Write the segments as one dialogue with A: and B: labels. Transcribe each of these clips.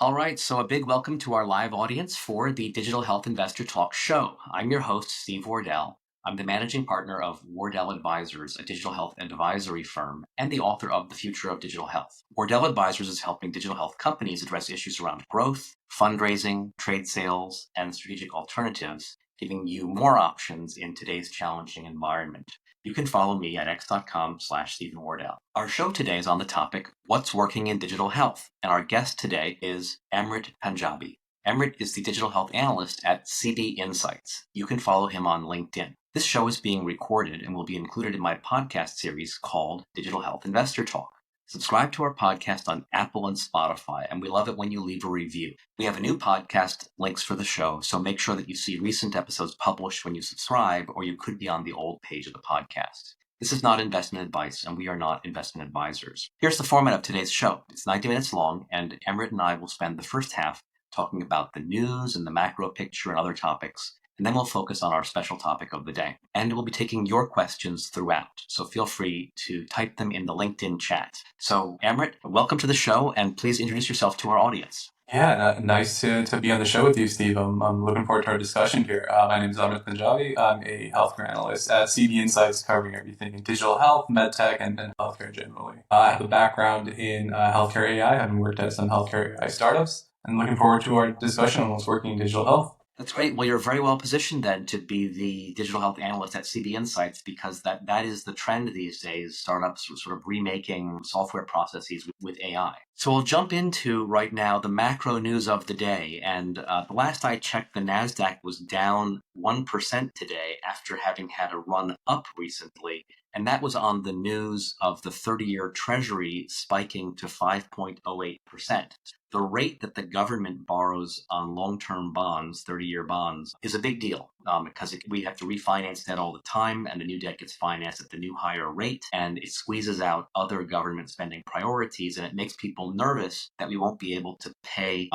A: All right, so a big welcome to our live audience for the Digital Health Investor Talk show. I'm your host, Steve Wardell. I'm the managing partner of Wardell Advisors, a digital health advisory firm, and the author of The Future of Digital Health. Wardell Advisors is helping digital health companies address issues around growth, fundraising, trade sales, and strategic alternatives, giving you more options in today's challenging environment. You can follow me at x.com/Stephen Wardell. Our show today is on the topic, What's Working in Digital Health? And our guest today is Amrit Panjabi. Amrit is the digital health analyst at CB Insights. You can follow him on LinkedIn. This show is being recorded and will be included in my podcast series called Digital Health Investor Talk. Subscribe to our podcast on Apple and Spotify, and we love it when you leave a review. We have a new podcast links for the show, so make sure that you see recent episodes published when you subscribe, or you could be on the old page of the podcast. This is not investment advice, and we are not investment advisors. Here's the format of today's show. It's 90 minutes long, and Amrit and I will spend the first half talking about the news and the macro picture and other topics, and then we'll focus on our special topic of the day. And we'll be taking your questions throughout, so feel free to type them in the LinkedIn chat. So, Amrit, welcome to the show, and please introduce yourself to our audience.
B: Yeah, nice to be on the show with you, Steve. I'm looking forward to our discussion here. My name is Amrit Panjabi. I'm a healthcare analyst at CB Insights, covering everything in digital health, medtech, and healthcare generally. I have a background in healthcare AI, having worked at some healthcare AI startups, and looking forward to our discussion on what's working in digital health.
A: That's great. Well, you're very well positioned then to be the digital health analyst at CB Insights, because that is the trend these days. Startups are sort of remaking software processes with AI. So we'll jump into right now the macro news of the day. And the last I checked, the NASDAQ was down 1% today after having had a run up recently. And that was on the news of the 30-year Treasury spiking to 5.08%. The rate that the government borrows on long-term bonds, 30-year bonds, is a big deal because we have to refinance debt all the time, and the new debt gets financed at the new higher rate, and it squeezes out other government spending priorities, and it makes people nervous that we won't be able to pay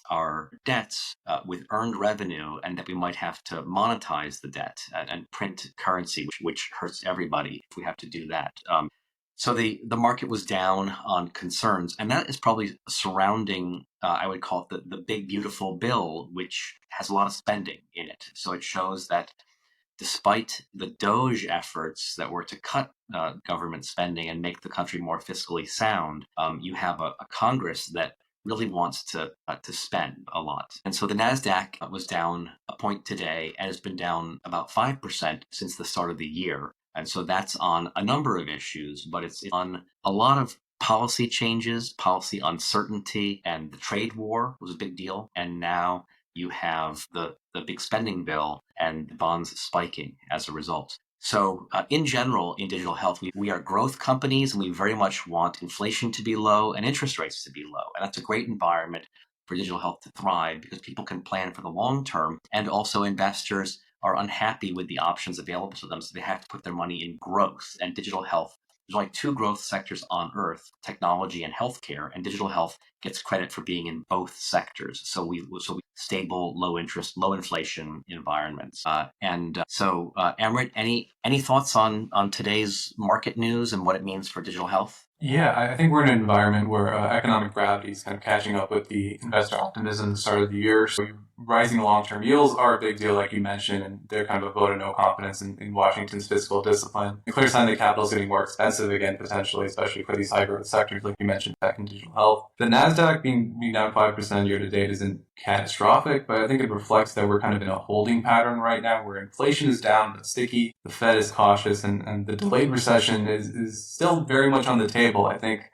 A: our debts with earned revenue, and that we might have to monetize the debt and print currency, which hurts everybody if we have to do that. So the market was down on concerns, and that is probably surrounding, I would call it the big, beautiful bill, which has a lot of spending in it. So it shows that despite the DOGE efforts that were to cut government spending and make the country more fiscally sound, you have a Congress that really wants to spend a lot. And so the NASDAQ was down a point today and has been down about 5% since the start of the year. And so that's on a number of issues, but it's on a lot of policy changes, policy uncertainty, and the trade war was a big deal. And now you have the big spending bill and bonds spiking as a result. So in general, in digital health, we are growth companies, and we very much want inflation to be low and interest rates to be low. And that's a great environment for digital health to thrive, because people can plan for the long term, and also investors are unhappy with the options available to them, so they have to put their money in growth. And digital health, there's only two growth sectors on earth, technology and healthcare, and digital health gets credit for being in both sectors. So we stable, low interest, low inflation environments. So Amrit, any thoughts on today's market news and what it means for digital health?
B: Yeah, I think we're in an environment where economic gravity is kind of catching up with the investor optimism at the start of the year. So rising long-term yields are a big deal, like you mentioned, and they're kind of a vote of no confidence in Washington's fiscal discipline. A clear sign that capital is getting more expensive again, potentially, especially for these high-growth sectors, like you mentioned, tech and digital health. The NASDAQ being down 5% year-to-date isn't catastrophic, but I think it reflects that we're kind of in a holding pattern right now, where inflation is down but sticky, the Fed is cautious, and the delayed recession is still very much on the table. I think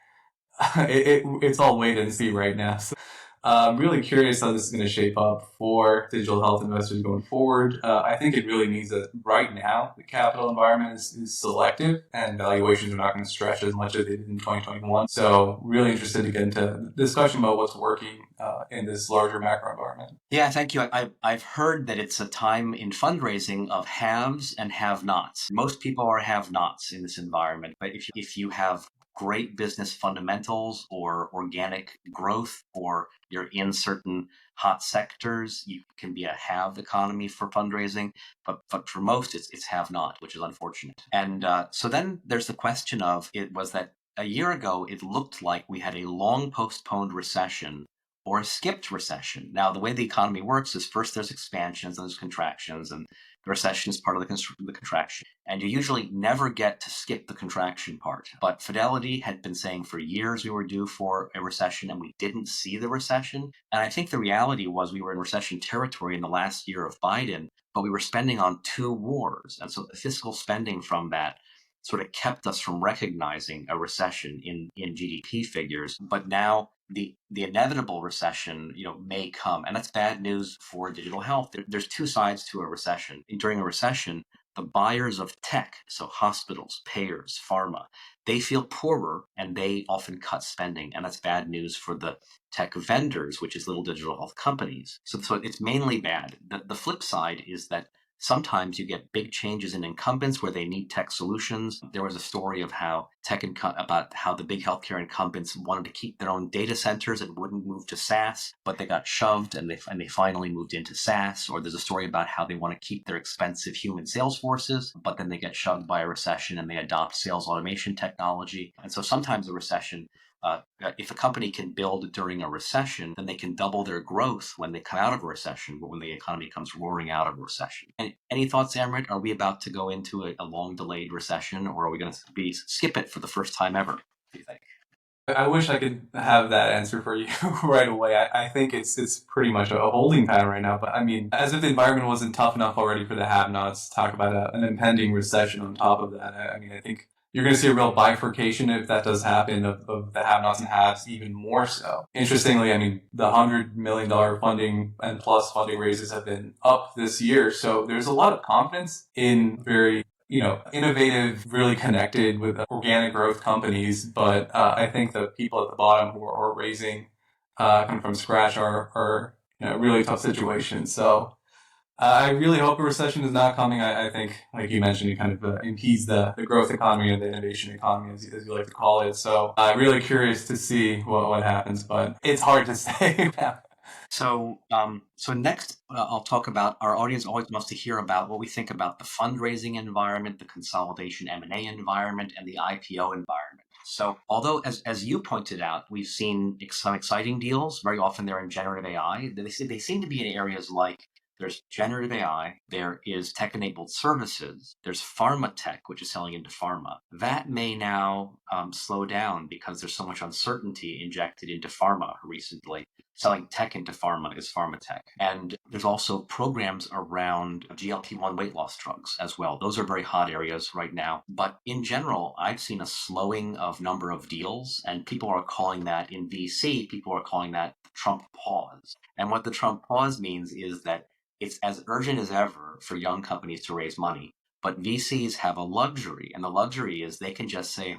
B: it's all wait and see right now. So, I'm really curious how this is going to shape up for digital health investors going forward. I think it really means that right now the capital environment is selective, and valuations are not going to stretch as much as they did in 2021. So really interested to get into the discussion about what's working in this larger macro environment.
A: Yeah, thank you. I've heard that it's a time in fundraising of haves and have-nots. Most people are have-nots in this environment, but if you have great business fundamentals or organic growth, or you're in certain hot sectors, you can be a have economy for fundraising, but for most it's have not, which is unfortunate. And so then there's the question of, it was that a year ago it looked like we had a long postponed recession or a skipped recession. Now, the way the economy works is first there's expansions and there's contractions, and the recession is part of the contraction. And you usually never get to skip the contraction part. But Fidelity had been saying for years we were due for a recession, and we didn't see the recession. And I think the reality was we were in recession territory in the last year of Biden, but we were spending on two wars. And so the fiscal spending from that sort of kept us from recognizing a recession in GDP figures. But now the inevitable recession, may come, and that's bad news for digital health. There's two sides to a recession. During a recession, the buyers of tech, so hospitals, payers, pharma, they feel poorer and they often cut spending, and that's bad news for the tech vendors, which is little digital health companies. So it's mainly bad. The flip side is that sometimes you get big changes in incumbents where they need tech solutions. There was a story of how about how the big healthcare incumbents wanted to keep their own data centers and wouldn't move to SaaS, but they got shoved and they finally moved into SaaS. Or there's a story about how they want to keep their expensive human sales forces, but then they get shoved by a recession and they adopt sales automation technology. And so sometimes a recession, if a company can build during a recession, then they can double their growth when they come out of a recession, but when the economy comes roaring out of a recession. Any thoughts, Amrit? Are we about to go into a long-delayed recession, or are we going to skip it for the first time ever, do you think?
B: I wish I could have that answer for you right away. I think it's pretty much a holding pattern right now. But I mean, as if the environment wasn't tough enough already for the have-nots, talk about an impending recession on top of that. I mean, I think you're going to see a real bifurcation if that does happen of the have-nots and haves even more so. Interestingly, I mean, the $100 million funding and plus funding raises have been up this year. So there's a lot of confidence in very innovative, really connected with organic growth companies. But I think the people at the bottom who are raising kind of from scratch are really tough situations. So I really hope a recession is not coming. I think, like you mentioned, it kind of impedes the growth economy and the innovation economy, as you like to call it. So I'm really curious to see what happens, but it's hard to say.
A: So next, I'll talk about, our audience always wants to hear about what we think about the fundraising environment, the consolidation M&A environment, and the IPO environment. So although, as you pointed out, we've seen some exciting deals, very often they're in generative AI. They seem to be in areas like there's generative AI, there is tech-enabled services, there's pharma tech, which is selling into pharma. That may now slow down because there's so much uncertainty injected into pharma recently. Selling tech into pharma is pharma tech. And there's also programs around GLP-1 weight loss drugs as well. Those are very hot areas right now. But in general, I've seen a slowing of number of deals, and people are calling that, in VC, people are calling that the Trump pause. And what the Trump pause means is that it's as urgent as ever for young companies to raise money. But VCs have a luxury, and the luxury is they can just say,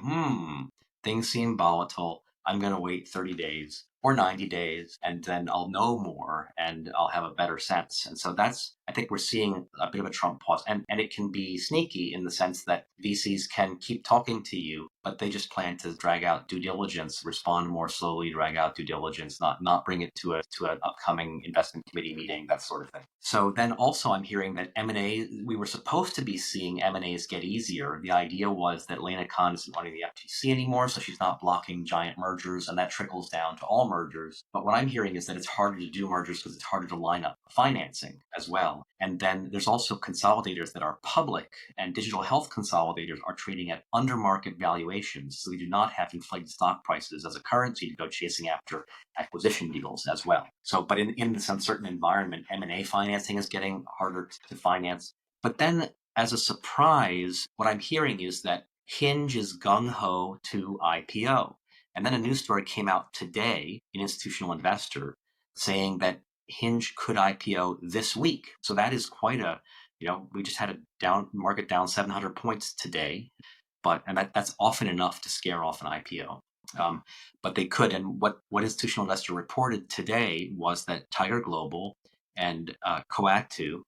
A: things seem volatile. I'm going to wait 30 days or 90 days, and then I'll know more and I'll have a better sense. And so I think we're seeing a bit of a Trump pause. And it can be sneaky in the sense that VCs can keep talking to you, but they just plan to drag out due diligence, respond more slowly, drag out due diligence, not bring it to an upcoming investment committee meeting, that sort of thing. So then also I'm hearing that M&A, we were supposed to be seeing M&As get easier. The idea was that Lena Khan isn't running the FTC anymore, so she's not blocking giant mergers, and that trickles down to all mergers. But what I'm hearing is that it's harder to do mergers because it's harder to line up financing as well. And then there's also consolidators that are public, and digital health consolidators are trading at under market valuations. So we do not have inflated stock prices as a currency to go chasing after acquisition deals as well. So, but in this uncertain environment, M&A financing is getting harder to finance. But then as a surprise, what I'm hearing is that Hinge is gung-ho to IPO. And then a news story came out today, an institutional investor, saying that Hinge could IPO this week. So that is quite we just had a market down 700 points today, and that's often enough to scare off an IPO. But they could. And what institutional investor reported today was that Tiger Global and Coatu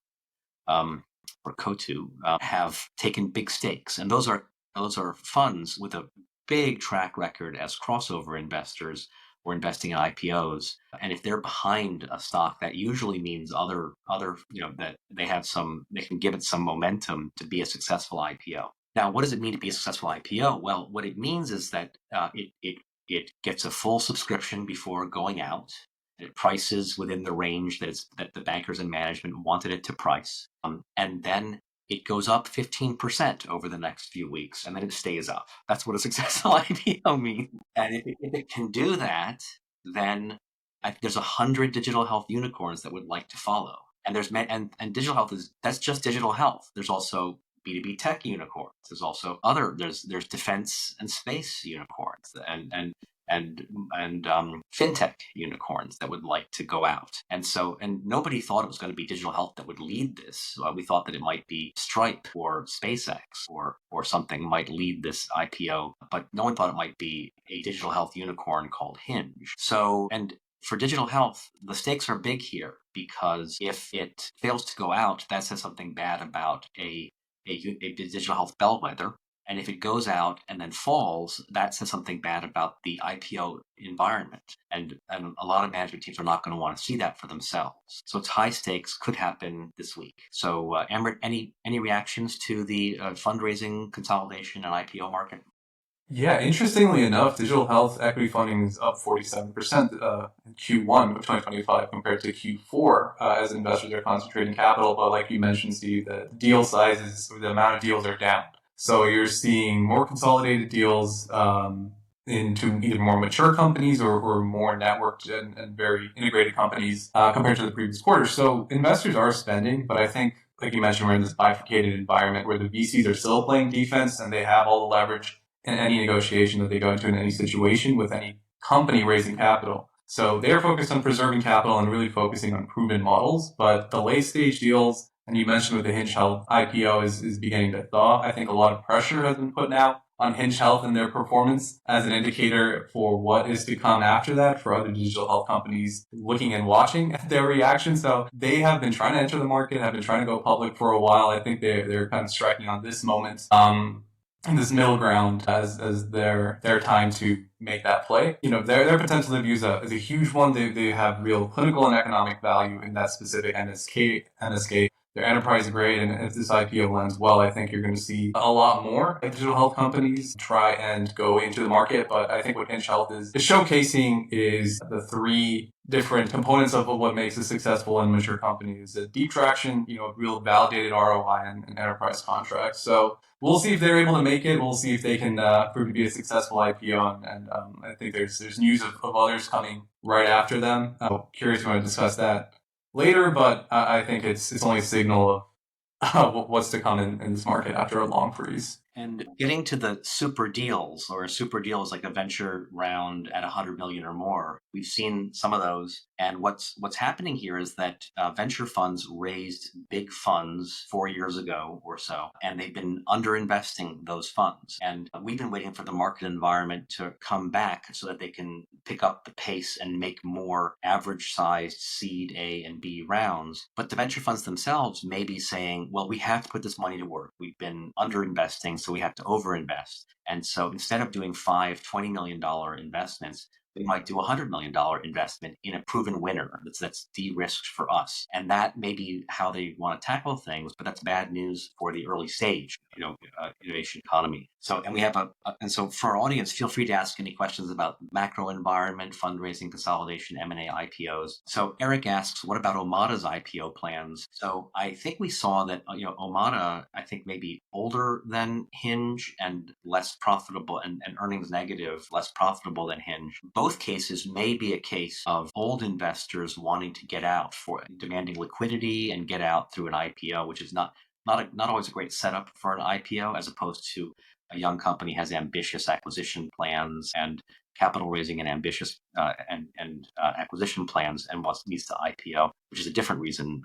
A: have taken big stakes, and those are funds with a big track record as crossover investors or investing in IPOs. And if they're behind a stock, that usually means other that they can give it some momentum to be a successful IPO. Now, what does it mean to be a successful IPO? Well, what it means is that it gets a full subscription before going out. It prices within the range that the bankers and management wanted it to price. And then it goes up 15% over the next few weeks, and then it stays up. That's what a successful IPO means. And if it can do that, then there's 100 digital health unicorns that would like to follow. And and digital health that's just digital health. There's also B2B tech unicorns. There's also there's defense and space unicorns and fintech unicorns that would like to go out. And nobody thought it was going to be digital health that would lead this. We thought that it might be Stripe or SpaceX or something might lead this IPO, but no one thought it might be a digital health unicorn called Hinge. And for digital health, the stakes are big here, because if it fails to go out, that says something bad about a digital health bellwether. And if it goes out and then falls, that says something bad about the IPO environment. And a lot of management teams are not going to want to see that for themselves. So it's high stakes, could happen this week. So Amrit, any reactions to the fundraising consolidation and IPO market?
B: Yeah, interestingly enough, digital health equity funding is up 47% in Q1 of 2025 compared to Q4 as investors are concentrating capital. But like you mentioned, Steve, the deal sizes, or the amount of deals are down. So you're seeing more consolidated deals into either more mature companies or more networked and very integrated companies compared to the previous quarter. So investors are spending, but I think, like you mentioned, we're in this bifurcated environment where the VCs are still playing defense and they have all the leverage in any negotiation that they go into in any situation with any company raising capital. So they're focused on preserving capital and really focusing on proven models. But the late stage deals, and you mentioned with the Hinge Health IPO is beginning to thaw. I think a lot of pressure has been put now on Hinge Health and their performance as an indicator for what is to come after that for other digital health companies looking and watching their reaction. So they have been trying to enter the market, have been trying to go public for a while. I think they're kind of striking on this moment. In this middle ground as their time to make that play. You know, their potential to use is a huge one. They have real clinical and economic value in that specific NSK. They're enterprise grade, and if this IPO lands well, I think you're going to see a lot more digital health companies try and go into the market. But I think what Hinge Health is showcasing is the three different components of what makes a successful and mature company is a deep traction, real validated ROI and enterprise contracts. So we'll see if they're able to make it. We'll see if they can prove to be a successful IPO. And I think there's news of others coming right after them. I'm curious if you want to discuss that later, but I think it's only a signal of what's to come in this market after a long freeze.
A: And getting to the super deals, or a super deal is like a venture round at 100 million or more. We've seen some of those. And what's happening here is that venture funds raised big funds 4 years ago or so, and they've been underinvesting those funds. And we've been waiting for the market environment to come back so that they can pick up the pace and make more average-sized seed A and B rounds. But the venture funds themselves may be saying, well, we have to put this money to work. We've been underinvesting, so we have to overinvest. And so instead of doing $20 million investments, we might do a $100 million investment in a proven winner that's de-risked for us. And that may be how they want to tackle things, but that's bad news for the early stage, innovation economy. So, and so for our audience, feel free to ask any questions about macro environment, fundraising, consolidation, M&A, IPOs. So Eric asks, what about Omada's IPO plans? So I think we saw that, Omada, I think maybe older than Hinge and less profitable and earnings negative, less profitable than Hinge. Both cases may be a case of old investors wanting to get out, for demanding liquidity and get out through an IPO, which is not always a great setup for an IPO, as opposed to a young company has ambitious acquisition plans and capital raising and ambitious acquisition plans and needs to IPO, which is a different reason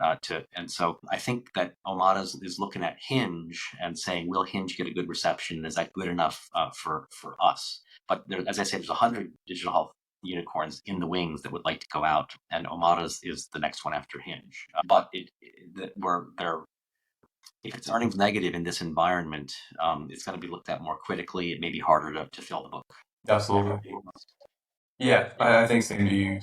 A: And so I think that Omada is looking at Hinge and saying, will Hinge get a good reception? Is that good enough for us? But as I said, there's 100 digital health unicorns in the wings that would like to go out, and Omada's is the next one after Hinge. But if it's earnings negative in this environment, it's going to be looked at more critically. It may be harder to fill the book.
B: Absolutely. Yeah, I think same to you,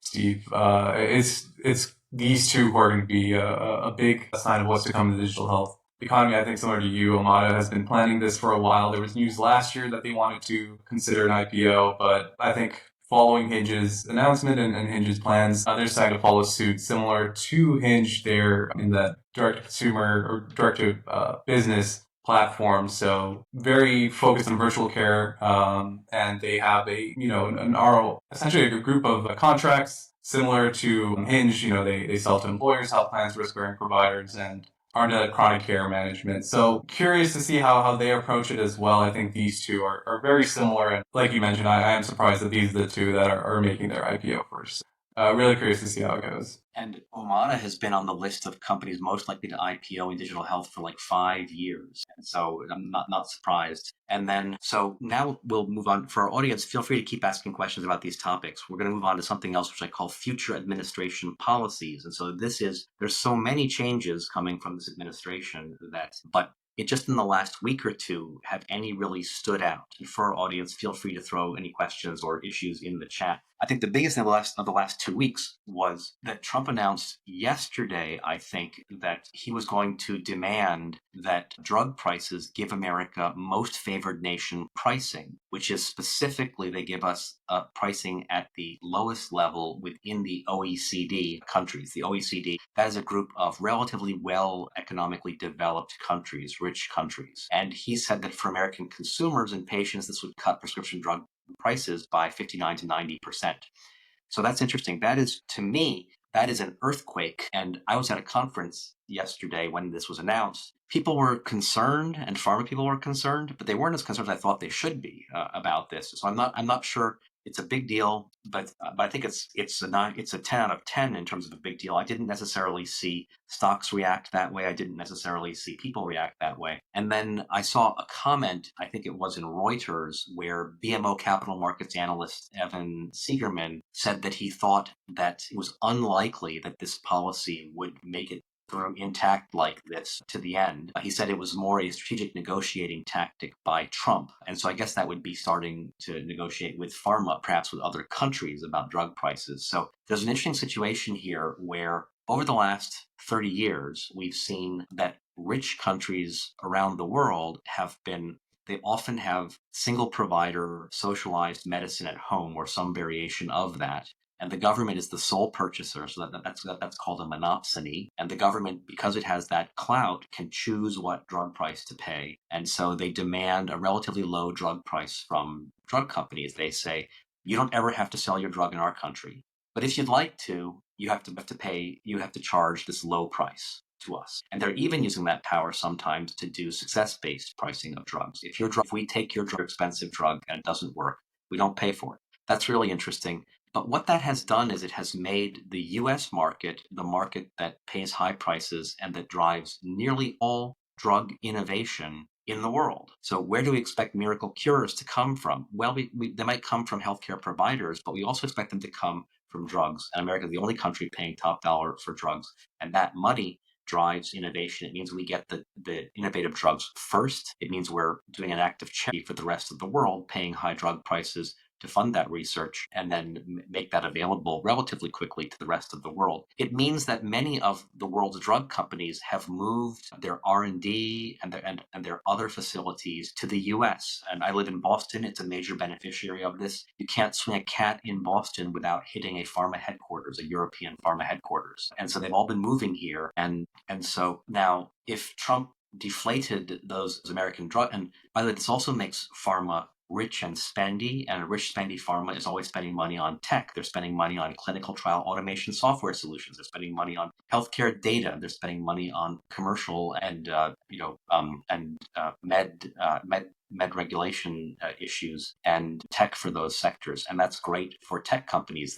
B: Steve. It's these two who are going to be a big sign of what's to come in the digital health economy. I think similar to you, Omada has been planning this for a while. There was news last year that they wanted to consider an IPO, but I think following Hinge's announcement and Hinge's plans, they're deciding to follow suit, similar to Hinge there in that direct-to-consumer or direct-to-business platform. So very focused on virtual care, and they have an RO, essentially a group of contracts similar to Hinge. They sell to employers, health plans, risk-bearing providers, and are into chronic care management. So curious to see how they approach it as well. I think these two are very similar. And like you mentioned, I am surprised that these are the two that are making their IPO first. Really curious to see how it goes.
A: And Omada has been on the list of companies most likely to IPO in digital health for like 5 years. And so I'm not surprised. And then, so now we'll move on. For our audience, feel free to keep asking questions about these topics. We're going to move on to something else, which I call future administration policies. And so there's so many changes coming from this administration but it just in the last week or two, have any really stood out? And for our audience, feel free to throw any questions or issues in the chat. I think the biggest of the last 2 weeks was that Trump announced yesterday, I think, that he was going to demand that drug prices give America most favored nation pricing, which is specifically they give us pricing at the lowest level within the OECD countries. The OECD, that is a group of relatively well economically developed countries, rich countries. And he said that for American consumers and patients, this would cut prescription drug prices by 59 to 90%. So that's interesting. That is, to me, that is an earthquake. And I was at a conference yesterday when this was announced. People were concerned, and pharma people were concerned, but they weren't as concerned as I thought they should be about this. So I'm not sure it's a big deal, but I think it's a 10 out of 10 in terms of a big deal. I didn't necessarily see stocks react that way. I didn't necessarily see people react that way. And then I saw a comment, I think it was in Reuters, where BMO capital markets analyst Evan Seigerman said that he thought that it was unlikely that this policy would make it through intact like this to the end. He said it was more a strategic negotiating tactic by Trump. And so I guess that would be starting to negotiate with pharma, perhaps with other countries about drug prices. So there's an interesting situation here where over the last 30 years, we've seen that rich countries around the world they often have single provider socialized medicine at home or some variation of that. And the government is the sole purchaser, so that's called a monopsony. And the government, because it has that clout, can choose what drug price to pay. And so they demand a relatively low drug price from drug companies. They say, you don't ever have to sell your drug in our country. But if you'd like to, you have to charge this low price to us. And they're even using that power sometimes to do success-based pricing of drugs. If we take your expensive drug and it doesn't work, we don't pay for it. That's really interesting. But what that has done is it has made the US market the market that pays high prices and that drives nearly all drug innovation in the world. So where do we expect miracle cures to come from? Well, they might come from healthcare providers, but we also expect them to come from drugs. And America is the only country paying top dollar for drugs. And that money drives innovation. It means we get the innovative drugs first. It means we're doing an act of charity for the rest of the world, paying high drug prices to fund that research and then make that available relatively quickly to the rest of the world. It means that many of the world's drug companies have moved their R&D and their other facilities to the US. And I live in Boston. It's a major beneficiary of this. You can't swing a cat in Boston without hitting a pharma headquarters, a European pharma headquarters. And so they've all been moving here. And so now if Trump deflated those American drug, and by the way, this also makes pharma rich and spendy, and a rich spendy pharma is always spending money on tech. They're spending money on clinical trial automation software solutions. They're spending money on healthcare data. They're spending money on commercial and med regulation issues and tech for those sectors. And that's great for tech companies.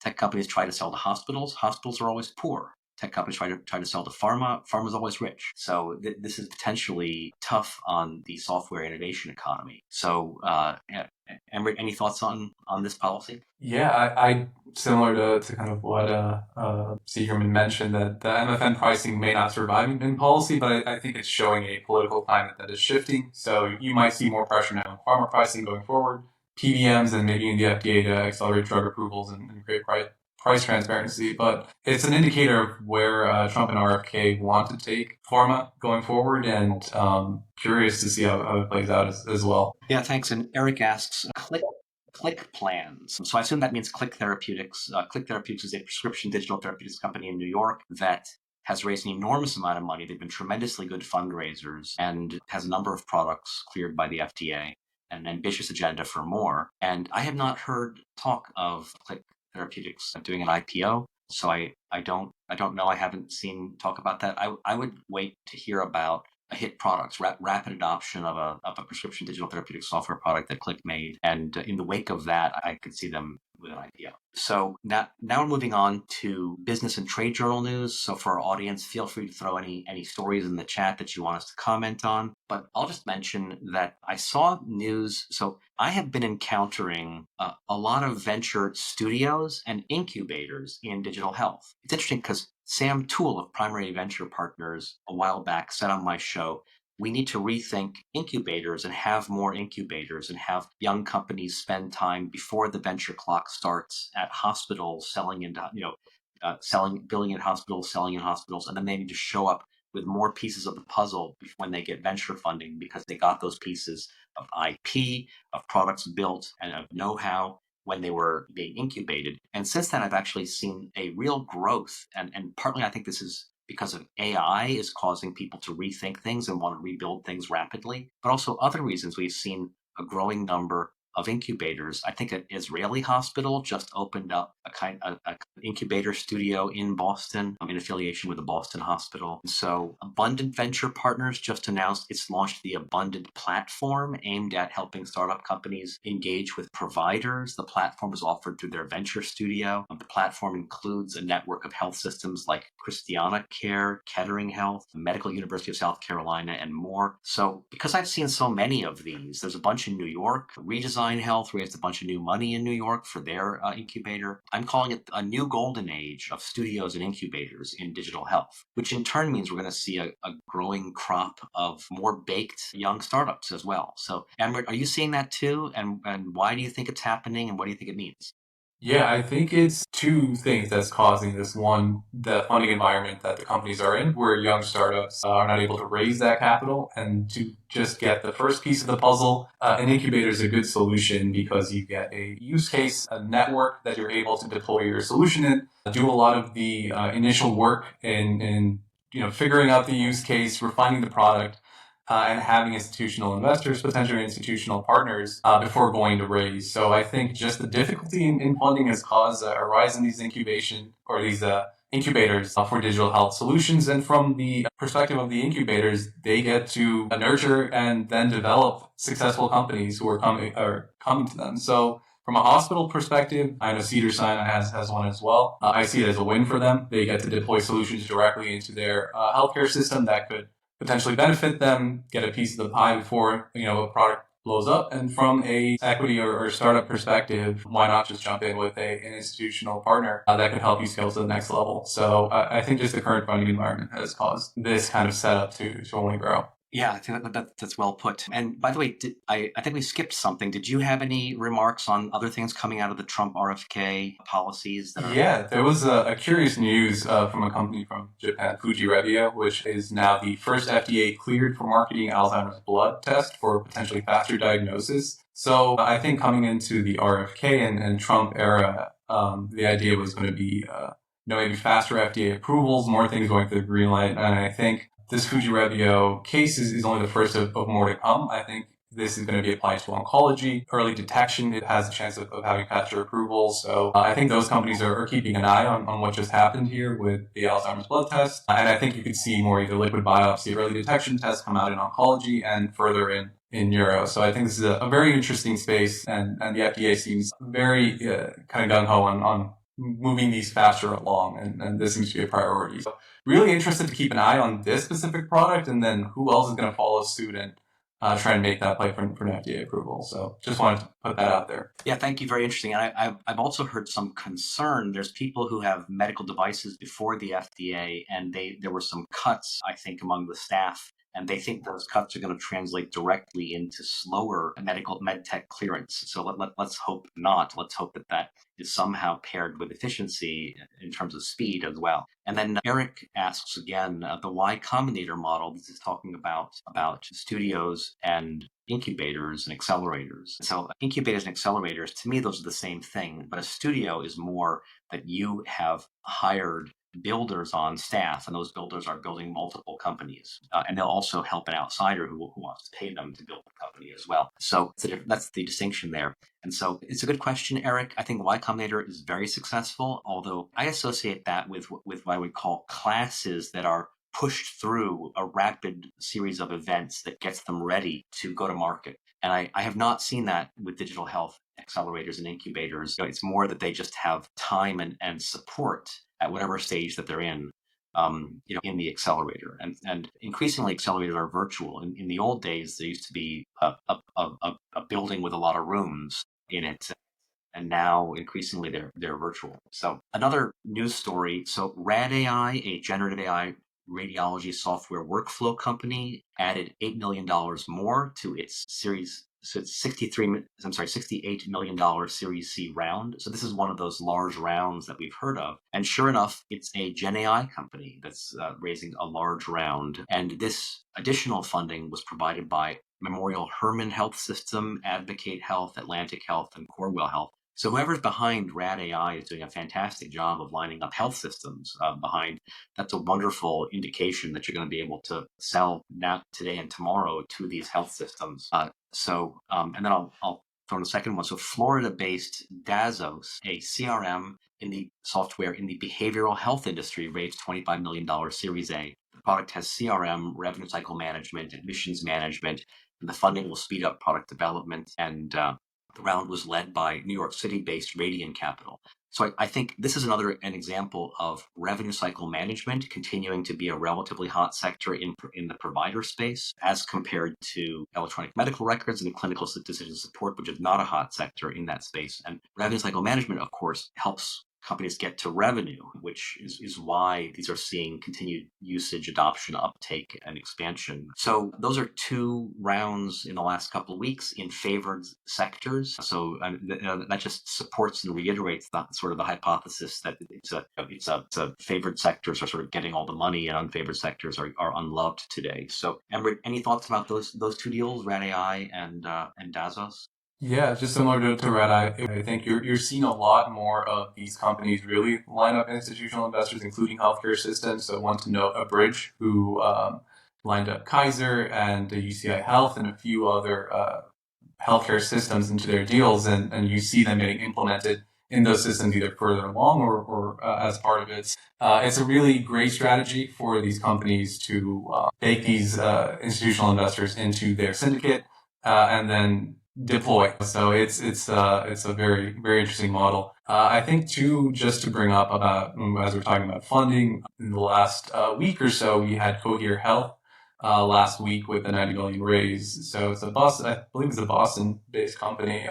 A: Tech companies try to sell to hospitals. Hospitals are always poor. Tech companies try to sell to pharma. Pharma's always rich. So this is potentially tough on the software innovation economy. So, Amrit, any thoughts on this policy?
B: Yeah, I similar to kind of what Seigerman mentioned, that the MFN pricing may not survive in policy, but I think it's showing a political climate that is shifting. So you might see more pressure now on pharma pricing going forward, PBMs, and maybe in the FDA to accelerate drug approvals and create price transparency, but it's an indicator of where Trump and RFK want to take pharma going forward, and curious to see how it plays out as well.
A: Yeah, thanks. And Eric asks, Click plans. So I assume that means Click Therapeutics. Click Therapeutics is a prescription digital therapeutics company in New York that has raised an enormous amount of money. They've been tremendously good fundraisers and has a number of products cleared by the FDA and an ambitious agenda for more. And I have not heard talk of Click Therapeutics doing an IPO. So I don't know. I haven't seen talk about that. I would wait to hear about a hit product, rapid adoption of a prescription digital therapeutic software product that Click made. And in the wake of that, I could see them with an IPO. So now we're moving on to business and trade journal news. So for our audience, feel free to throw any stories in the chat that you want us to comment on. But I'll just mention that I saw news. So I have been encountering a lot of venture studios and incubators in digital health. It's interesting because Sam Toole of Primary Venture Partners a while back said on my show, we need to rethink incubators and have more incubators and have young companies spend time before the venture clock starts at hospitals, selling into, billing in hospitals, selling in hospitals, and then they need to show up with more pieces of the puzzle when they get venture funding because they got those pieces of IP, of products built, and of know-how when they were being incubated. And since then, I've actually seen a real growth. And partly I think this is because of AI is causing people to rethink things and want to rebuild things rapidly. But also other reasons we've seen a growing number of incubators. I think an Israeli hospital just opened up a incubator studio in Boston in affiliation with the Boston Hospital. So Abundant Venture Partners just announced it's launched the Abundant platform aimed at helping startup companies engage with providers. The platform is offered through their venture studio. The platform includes a network of health systems like Christiana Care, Kettering Health, the Medical University of South Carolina, and more. So because I've seen so many of these, there's a bunch in New York. Redesign Health raised a bunch of new money in New York for their incubator. I'm calling it a new golden age of studios and incubators in digital health, which in turn means we're going to see a growing crop of more baked young startups as well. So, Amrit, are you seeing that too? And why do you think it's happening and what do you think it means?
B: Yeah, I think it's two things that's causing this. One, the funding environment that the companies are in, where young startups are not able to raise that capital, and to just get the first piece of the puzzle, an incubator is a good solution because you get a use case, a network that you're able to deploy your solution in, do a lot of the initial work in figuring out the use case, refining the product, and having institutional investors, potentially institutional partners, before going to raise. So I think just the difficulty in funding has caused a rise in these incubators for digital health solutions. And from the perspective of the incubators, they get to nurture and then develop successful companies who are coming to them. So from a hospital perspective, I know Cedars-Sinai has one as well. I see it as a win for them. They get to deploy solutions directly into their healthcare system that could potentially benefit them, get a piece of the pie before a product blows up. And from a equity or startup perspective, why not just jump in with an institutional partner that could help you scale to the next level? So I think just the current funding environment has caused this kind of setup to only grow.
A: Yeah, I think that's well put. And by the way, I think we skipped something. Did you have any remarks on other things coming out of the Trump RFK policies?
B: Yeah, there was a curious news from a company from Japan, Fuji Revio, which is now the first FDA cleared for marketing Alzheimer's blood test for potentially faster diagnosis. So I think coming into the RFK and Trump era, the idea was going to be maybe faster FDA approvals, more things going through the green light. And I think this Fuji Revio case is only the first of more to come. I think this is going to be applied to oncology, early detection. It has a chance of having faster approval. So I think those companies are keeping an eye on what just happened here with the Alzheimer's blood test. And I think you could see more either liquid biopsy, early detection tests come out in oncology and further in neuro. So I think this is a very interesting space, and the FDA seems very kind of gung-ho on moving these faster along, and this seems to be a priority. So really interested to keep an eye on this specific product, and then who else is going to follow suit and try and make that play for an FDA approval. So just wanted to put that out there.
A: Yeah, thank you. Very interesting. And I've also heard some concern. There's people who have medical devices before the FDA, and there were some cuts, I think, among the staff. And they think those cuts are going to translate directly into slower medical med tech clearance. So let's hope not. Let's hope that is somehow paired with efficiency in terms of speed as well. And then Eric asks again, the Y Combinator model. This is talking about studios and incubators and accelerators. So incubators and accelerators, to me, those are the same thing. But a studio is more that you have hired builders on staff, and those builders are building multiple companies, and they'll also help an outsider who wants to pay them to build the company as well. So that's the distinction there. And so it's a good question, Eric. I think Y Combinator is very successful, although I associate that with what I would call classes that are pushed through a rapid series of events that gets them ready to go to market. And I have not seen that with digital health accelerators and incubators. It's more that they just have time and support at whatever stage that they're in, in the accelerator. And increasingly, accelerators are virtual. In the old days, there used to be a building with a lot of rooms in it, and now increasingly they're virtual. So another news story. So Rad AI, a generative AI radiology software workflow company, added $8 million more to its series. So it's $68 million Series C round. So this is one of those large rounds that we've heard of. And sure enough, it's a Gen AI company that's raising a large round. And this additional funding was provided by Memorial Hermann Health System, Advocate Health, Atlantic Health, and Corewell Health. So whoever's behind Rad AI is doing a fantastic job of lining up health systems behind. That's a wonderful indication that you're going to be able to sell now, today, and tomorrow to these health systems. And then I'll throw in a second one. So Florida-based Dazos, a CRM in the software in the behavioral health industry, raised $25 million Series A. The product has CRM, revenue cycle management, admissions management, and the funding will speed up product development. And the round was led by New York City-based Radian Capital. So I think this is an example of revenue cycle management continuing to be a relatively hot sector in the provider space as compared to electronic medical records and clinical decision support, which is not a hot sector in that space. And revenue cycle management, of course, helps companies get to revenue, which is why these are seeing continued usage, adoption, uptake, and expansion. So those are two rounds in the last couple of weeks in favored sectors. So that just supports and reiterates that sort of the hypothesis that it's a favored sectors are sort of getting all the money, and unfavored sectors are unloved today. So Amrit, any thoughts about those two deals, Rad AI and Dazos?
B: Yeah, just similar to Red Eye, I think you're seeing a lot more of these companies really line up institutional investors, including healthcare systems. So one to note, Abridge, who lined up Kaiser and the UCI Health and a few other healthcare systems into their deals, and you see them getting implemented in those systems either further along or as part of it. It's a really great strategy for these companies to take these institutional investors into their syndicate and then deploy. So it's a very, very interesting model. I think too, just to bring up about, as we're talking about funding, in the last week or so, we had Cohere Health last week with a $90 million raise. So it's I believe it's a Boston-based company,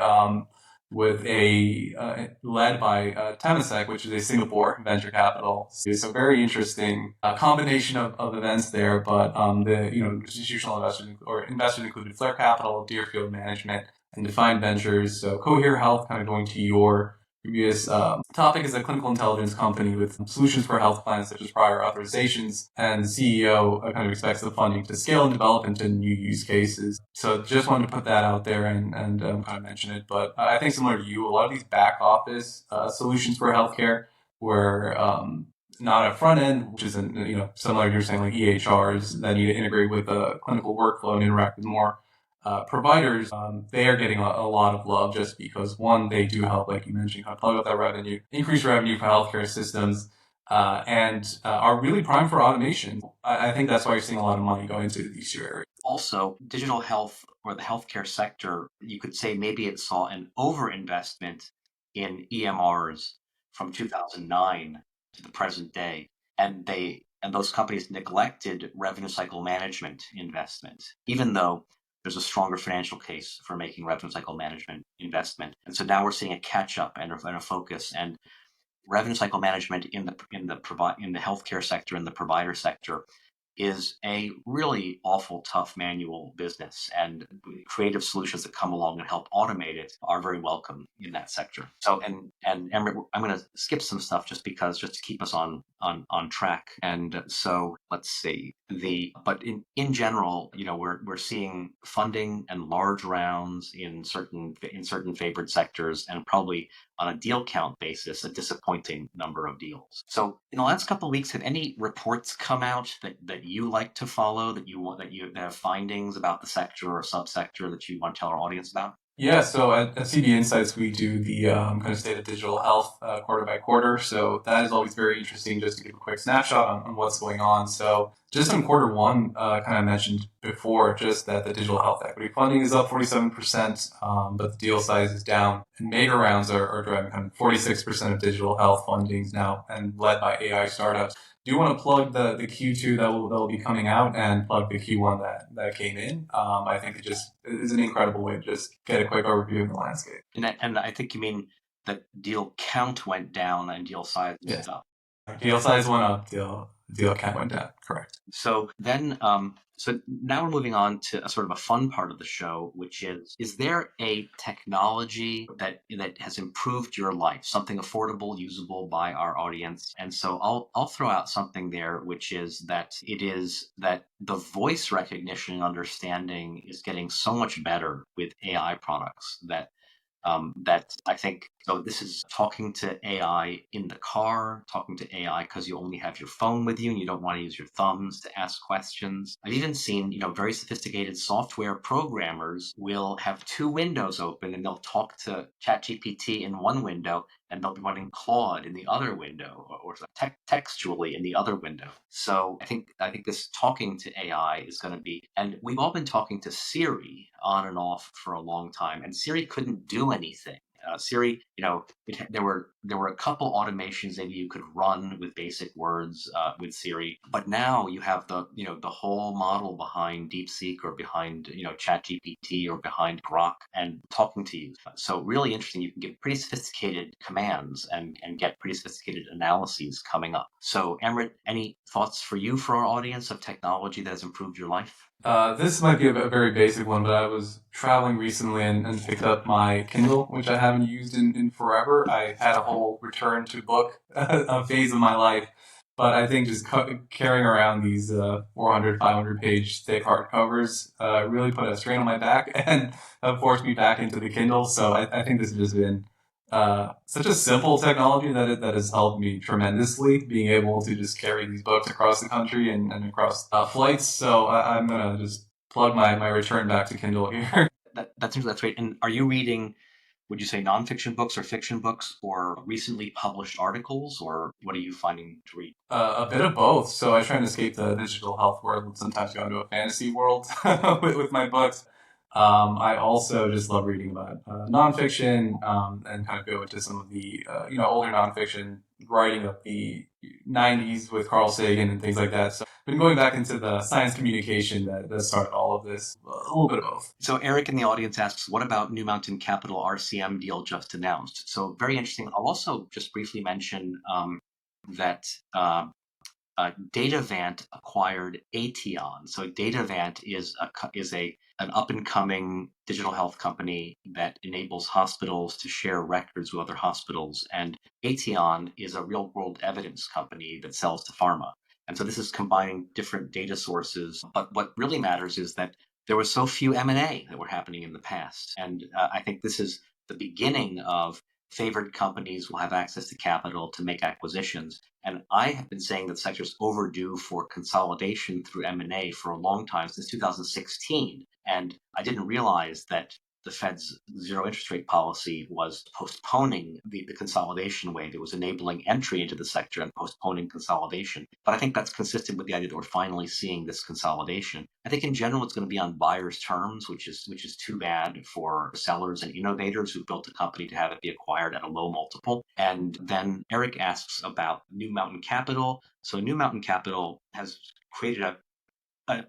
B: with led by Temasek, which is a Singapore venture capital. So very interesting combination of events there. But the institutional investors included Flare Capital, Deerfield Management, and Defined Ventures. So Cohere Health, kind of going to your previous topic, is a clinical intelligence company with solutions for health plans such as prior authorizations, and the CEO kind of expects the funding to scale and develop into new use cases. So just wanted to put that out there and kind of mention it. But I think similar to you, a lot of these back office solutions for healthcare were not a front end, which is similar to you're saying like EHRs that need to integrate with a clinical workflow and interact with more providers. They are getting a lot of love just because, one, they do help, like you mentioned, kind of plug up that revenue, increase revenue for healthcare systems, and are really primed for automation. I think that's why you're seeing a lot of money going into these two areas.
A: Also, digital health, or the healthcare sector, you could say maybe it saw an overinvestment in EMRs from 2009 to the present day, and those companies neglected revenue cycle management investment, even though there's a stronger financial case for making revenue cycle management investment. And so now we're seeing a catch up and a focus, and revenue cycle management in the healthcare sector and the provider sector is a really awful tough manual business, and creative solutions that come along and help automate it are very welcome in that sector. So, and Amrit, I'm going to skip some stuff just to keep us on track. And so let's see, but in general, we're seeing funding and large rounds in certain favored sectors, and probably on a deal count basis, a disappointing number of deals. So in the last couple of weeks, have any reports come out that you like to follow, that have findings about the sector or subsector that you want to tell our audience about?
B: Yeah, so at CB Insights, we do the kind of state of digital health quarter by quarter. So that is always very interesting just to give a quick snapshot on what's going on. So just in quarter one, kind of mentioned before, just that the digital health equity funding is up 47%, but the deal size is down. And mega rounds are driving kind of 46% of digital health fundings now, and led by AI startups. Do you want to plug the Q2 that will be coming out, and plug the Q1 that came in? I think it just is an incredible way to just get a quick overview of the landscape.
A: And I think you mean that deal count went down and deal size went up.
B: Deal size went up, deal count went down. Correct.
A: So then, so now we're moving on to a sort of a fun part of the show, which is there a technology that has improved your life, something affordable, usable by our audience? And so I'll throw out something there, which is that the voice recognition and understanding is getting so much better with AI products that I think, so this is talking to AI in the car, talking to AI because you only have your phone with you and you don't want to use your thumbs to ask questions. I've even seen, very sophisticated software programmers will have two windows open and they'll talk to ChatGPT in one window and they'll be running Claude in the other window, or textually in the other window. So I think this talking to AI is going to be, and we've all been talking to Siri on and off for a long time, and Siri couldn't do anything. Siri, there were a couple automations maybe you could run with basic words with Siri, but now you have the whole model behind DeepSeek or behind ChatGPT or behind Grok and talking to you. So really interesting. You can give pretty sophisticated commands and get pretty sophisticated analyses coming up. So Amrit, any thoughts for our audience of technology that has improved your life?
B: This might be a very basic one, but I was traveling recently and picked up my Kindle, which I haven't used in forever. I had a whole return to book a phase of my life, but I think just carrying around these 400, 500 page thick hardcovers really put a strain on my back and forced me back into the Kindle. So I think this has just been such a simple technology that has helped me tremendously, being able to just carry these books across the country and across flights. So I'm going to just plug my return back to Kindle here.
A: That's great. And are you reading, would you say, nonfiction books or fiction books or recently published articles, or what are you finding to read?
B: A bit of both. So I try and escape the digital health world and sometimes go into a fantasy world with my books. I also just love reading about nonfiction and kind of go into some of the older nonfiction, writing of the 90s with Carl Sagan and things like that. So I've been going back into the science communication that started all of this, a little bit of both.
A: So Eric in the audience asks, what about New Mountain Capital RCM deal just announced? So very interesting. I'll also just briefly mention that Datavant acquired Aetion. So Datavant is an up-and-coming digital health company that enables hospitals to share records with other hospitals. And Aetion is a real-world evidence company that sells to pharma. And so this is combining different data sources. But what really matters is that there was so few M&A that were happening in the past. And I think this is the beginning of favored companies will have access to capital to make acquisitions. And I have been saying that the sector is overdue for consolidation through M&A for a long time, since 2016. And I didn't realize that the Fed's zero interest rate policy was postponing the consolidation wave. It was enabling entry into the sector and postponing consolidation. But I think that's consistent with the idea that we're finally seeing this consolidation. I think in general, it's going to be on buyers' terms, which is too bad for sellers and innovators who built a company to have it be acquired at a low multiple. And then Eric asks about New Mountain Capital. So New Mountain Capital has created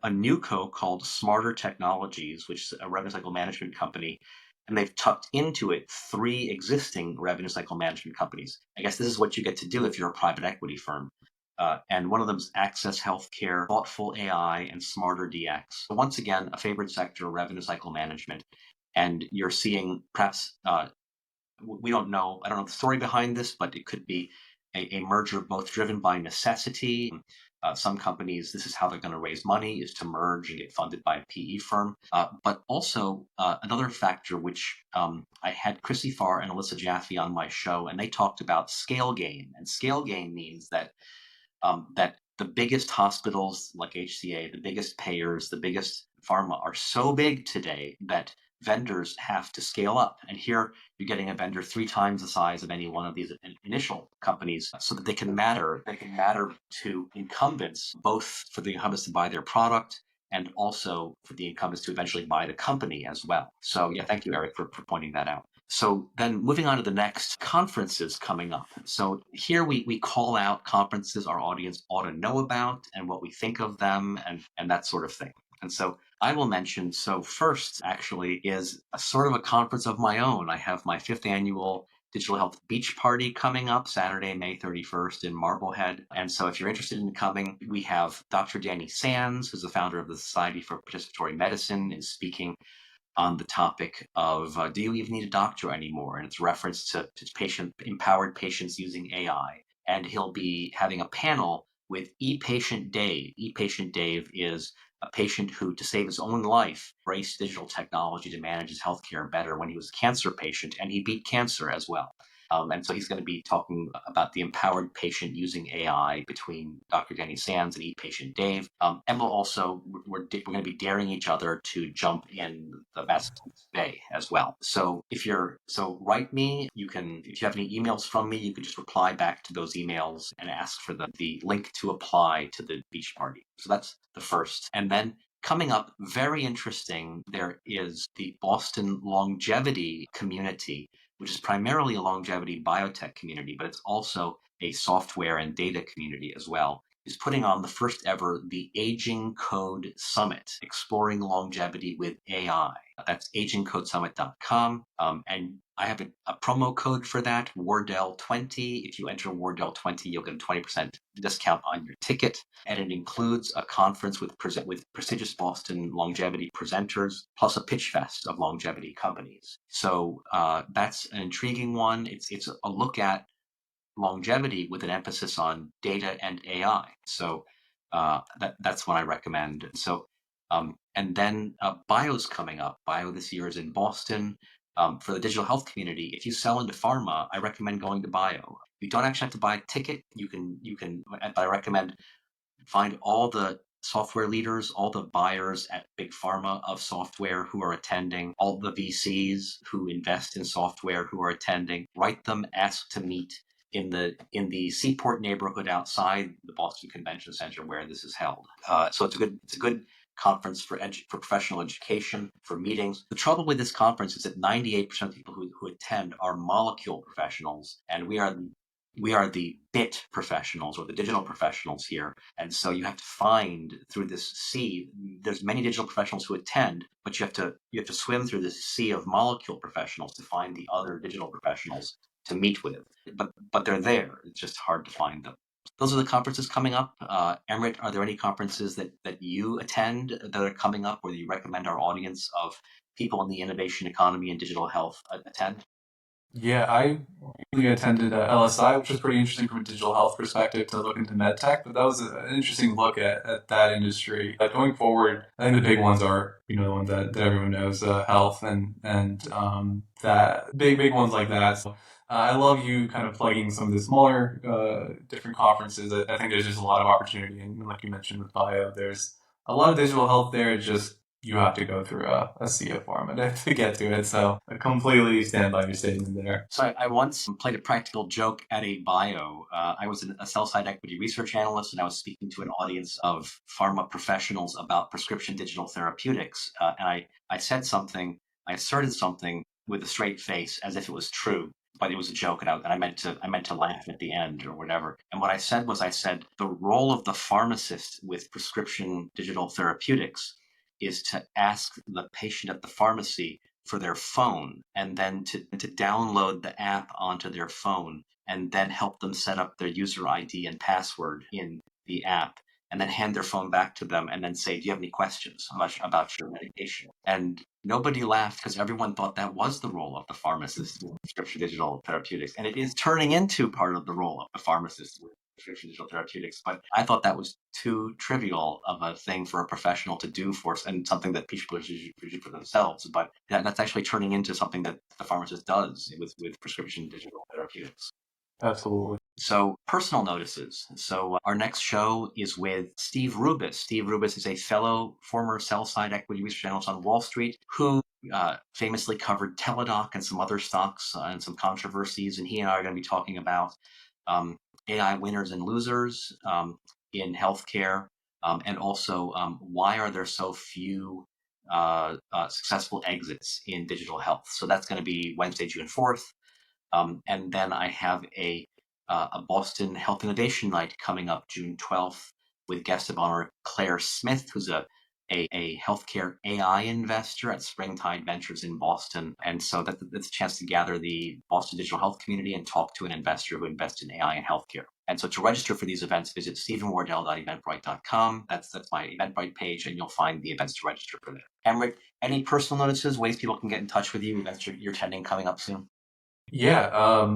A: a new co called Smarter Technologies, which is a revenue cycle management company, and they've tucked into it 3 existing revenue cycle management companies. I guess this is what you get to do if you're a private equity firm. and one of them is access healthcare, thoughtful AI, and smarter DX. So once again, a favorite sector, revenue cycle management. And you're seeing perhaps, we don't know, I don't know the story behind this, but it could be a merger both driven by necessity. Some companies, this is how they're going to raise money, is to merge and get funded by a PE firm. But also another factor, which I had Chrissy Farr and Alyssa Jaffe on my show, and they talked about scale gain. And scale gain means that that the biggest hospitals like HCA, the biggest payers, the biggest pharma are so big today that vendors have to scale up. And here you're getting a vendor 3 times the size of any one of these initial companies so that they can matter. They can matter to incumbents, both for the incumbents to buy their product and also for the incumbents to eventually buy the company as well. So yeah, thank you, Eric, for pointing that out. So then moving on to the next, conferences coming up. So here we call out conferences our audience ought to know about and what we think of them and that sort of thing. And so I will mention, so first actually is a sort of a conference of my own. I have my 5th annual Digital Health Beach Party coming up Saturday, May 31st in Marblehead. And so if you're interested in coming, we have Dr. Danny Sands, who's the founder of the Society for Participatory Medicine, is speaking on the topic of do you even need a doctor anymore? And it's reference to empowered patients using AI. And he'll be having a panel with e-patient Dave. E-patient Dave is a patient who, to save his own life, embraced digital technology to manage his healthcare better when he was a cancer patient, and he beat cancer as well. And so he's going to be talking about the empowered patient using AI between Dr. Danny Sands and e-patient Dave. And we're going to be daring each other to jump in the Massachusetts Bay as well. So write me. If you have any emails from me, you can just reply back to those emails and ask for the link to apply to the beach party. So that's the first. And then coming up, very interesting, there is the Boston longevity community, which is primarily a longevity biotech community, but it's also a software and data community as well, is putting on the first ever The Aging Code Summit, exploring longevity with AI. That's agingcodesummit.com. And I have a promo code for that, Wardell20. If you enter Wardell20, you'll get a 20% discount on your ticket. And it includes a conference with prestigious Boston longevity presenters, plus a pitch fest of longevity companies. So that's an intriguing one. It's a look at longevity with an emphasis on data and AI. So that's what I recommend. So and then Bio's coming up. Bio this year is in Boston. For the digital health community, if you sell into pharma, I recommend going to Bio. You don't actually have to buy a ticket. You can. But I recommend find all the software leaders, all the buyers at big pharma of software who are attending, all the VCs who invest in software who are attending. Write them, ask to meet in the Seaport neighborhood outside the Boston Convention Center where this is held. So it's a good conference for professional education, for meetings. The trouble with this conference is that 98% of people who attend are molecule professionals, and we are the bit professionals or the digital professionals here. And so you have to find through this sea, there's many digital professionals who attend, but you have to swim through this sea of molecule professionals to find the other digital professionals to meet with. But they're there. It's just hard to find them. Those are the conferences coming up. Amrit, are there any conferences that you attend that are coming up where you recommend our audience of people in the innovation economy and digital health attend?
B: Yeah, I recently attended LSI, which was pretty interesting from a digital health perspective to look into medtech, but that was an interesting look at that industry. Going forward, I think the big ones are, the ones that everyone knows, health and that big ones like that. So I love you kind of plugging some of the smaller different conferences. I think there's just a lot of opportunity, and like you mentioned with bio, there's a lot of digital health there. It's just you have to go through a sea of pharma to get to it. So I completely stand by your statement there.
A: So I once played a practical joke at a bio. I was a sell-side equity research analyst, and I was speaking to an audience of pharma professionals about prescription digital therapeutics. And I said something, I asserted something with a straight face as if it was true, but it was a joke, and I meant to laugh at the end or whatever. And what I said was, the role of the pharmacist with prescription digital therapeutics is to ask the patient at the pharmacy for their phone and then to download the app onto their phone and then help them set up their user ID and password in the app, and then hand their phone back to them and then say, do you have any questions about your medication? And nobody laughed because everyone thought that was the role of the pharmacist in prescription digital therapeutics. And it is turning into part of the role of the pharmacist with prescription digital therapeutics. But I thought that was too trivial of a thing for a professional to do and something that people should do for themselves. But that's actually turning into something that the pharmacist does with prescription digital therapeutics.
B: Absolutely.
A: So personal notices. So our next show is with Steve Rubis. Steve Rubis is a fellow former sell-side equity research analyst on Wall Street who famously covered Teladoc and some other stocks and some controversies. And he and I are going to be talking about AI winners and losers in healthcare, and also why are there so few successful exits in digital health. So that's going to be Wednesday, June 4th. And then I have a Boston Health Innovation Night coming up June 12th with guest of honor Claire Smith, who's a healthcare AI investor at Springtide Ventures in Boston. And so that's a chance to gather the Boston digital health community and talk to an investor who invests in AI and healthcare. And so to register for these events, visit stephenwardell.eventbrite.com. That's my Eventbrite page, and you'll find the events to register for there. Amrit, any personal notices, ways people can get in touch with you, events you're attending coming up soon?
B: Yeah,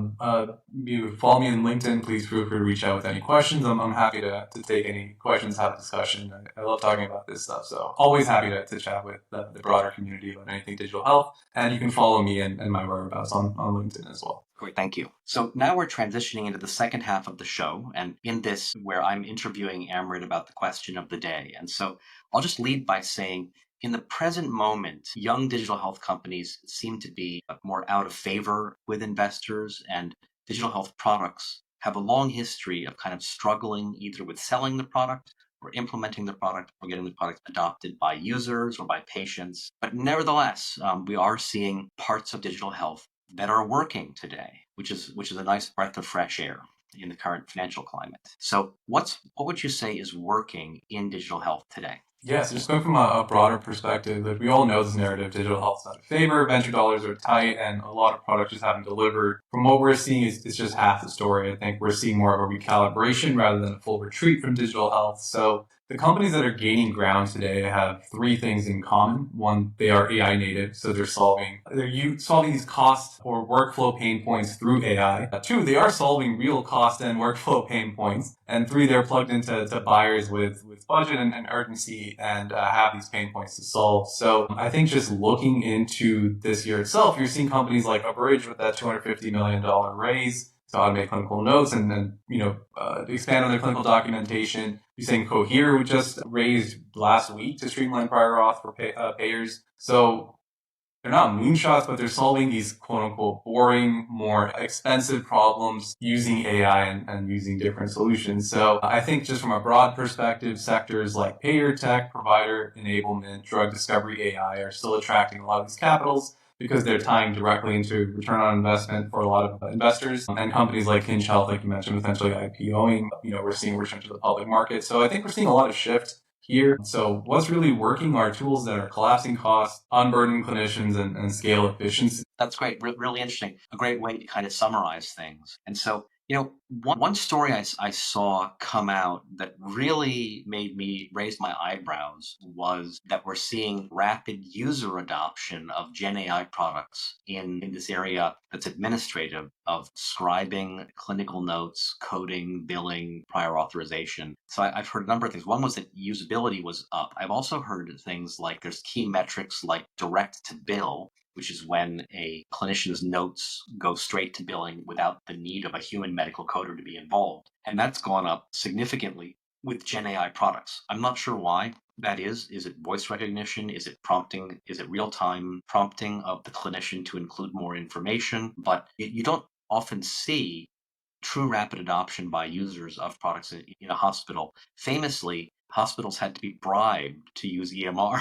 B: you follow me on LinkedIn. Please feel free to reach out with any questions. I'm happy to take any questions, have a discussion. I love talking about this stuff, so always happy to chat with the broader community about anything digital health. And you can follow me and my whereabouts on LinkedIn as well.
A: Great, thank you. So now we're transitioning into the second half of the show, and in this, where I'm interviewing Amrit about the question of the day. And so I'll just lead by saying, in the present moment, young digital health companies seem to be more out of favor with investors, and digital health products have a long history of kind of struggling either with selling the product or implementing the product or getting the product adopted by users or by patients. But nevertheless, we are seeing parts of digital health that are working today, which is a nice breath of fresh air in the current financial climate. So what would you say is working in digital health today?
B: Yeah, so just going from a broader perspective, like we all know this narrative, digital health is out of favor, venture dollars are tight, and a lot of products just haven't delivered. From what we're seeing, it's just half the story. I think we're seeing more of a recalibration rather than a full retreat from digital health. So the companies that are gaining ground today have three things in common. One, they are AI native, so they're solving these cost or workflow pain points through AI. Two, they are solving real cost and workflow pain points. And three, they're plugged into buyers with budget and urgency and have these pain points to solve. So I think just looking into this year itself, you're seeing companies like Abridge with that $250 million raise to automate clinical notes and expand on their clinical documentation. You're saying Cohere just raised last week to streamline prior auth for payers. So they're not moonshots, but they're solving these quote unquote boring, more expensive problems using AI and using different solutions. So I think just from a broad perspective, sectors like payer tech, provider enablement, drug discovery AI are still attracting a lot of these capitals because they're tying directly into return on investment for a lot of investors. And companies like Hinge Health, like you mentioned, essentially IPOing, we're seeing return to the public market. So I think we're seeing a lot of shift here. So what's really working are tools that are collapsing costs, unburdening clinicians, and scale efficiency.
A: That's great. Really interesting. A great way to kind of summarize things. And so, one story I saw come out that really made me raise my eyebrows was that we're seeing rapid user adoption of Gen AI products in this area that's administrative of scribing clinical notes, coding, billing, prior authorization. So I've heard a number of things. One was that usability was up. I've also heard things like there's key metrics like direct to bill, which is when a clinician's notes go straight to billing without the need of a human medical coder to be involved. And that's gone up significantly with Gen AI products. I'm not sure why that is. Is it voice recognition? Is it prompting? Is it real-time prompting of the clinician to include more information? But you don't often see true rapid adoption by users of products in a hospital. Famously, hospitals had to be bribed to use EMR.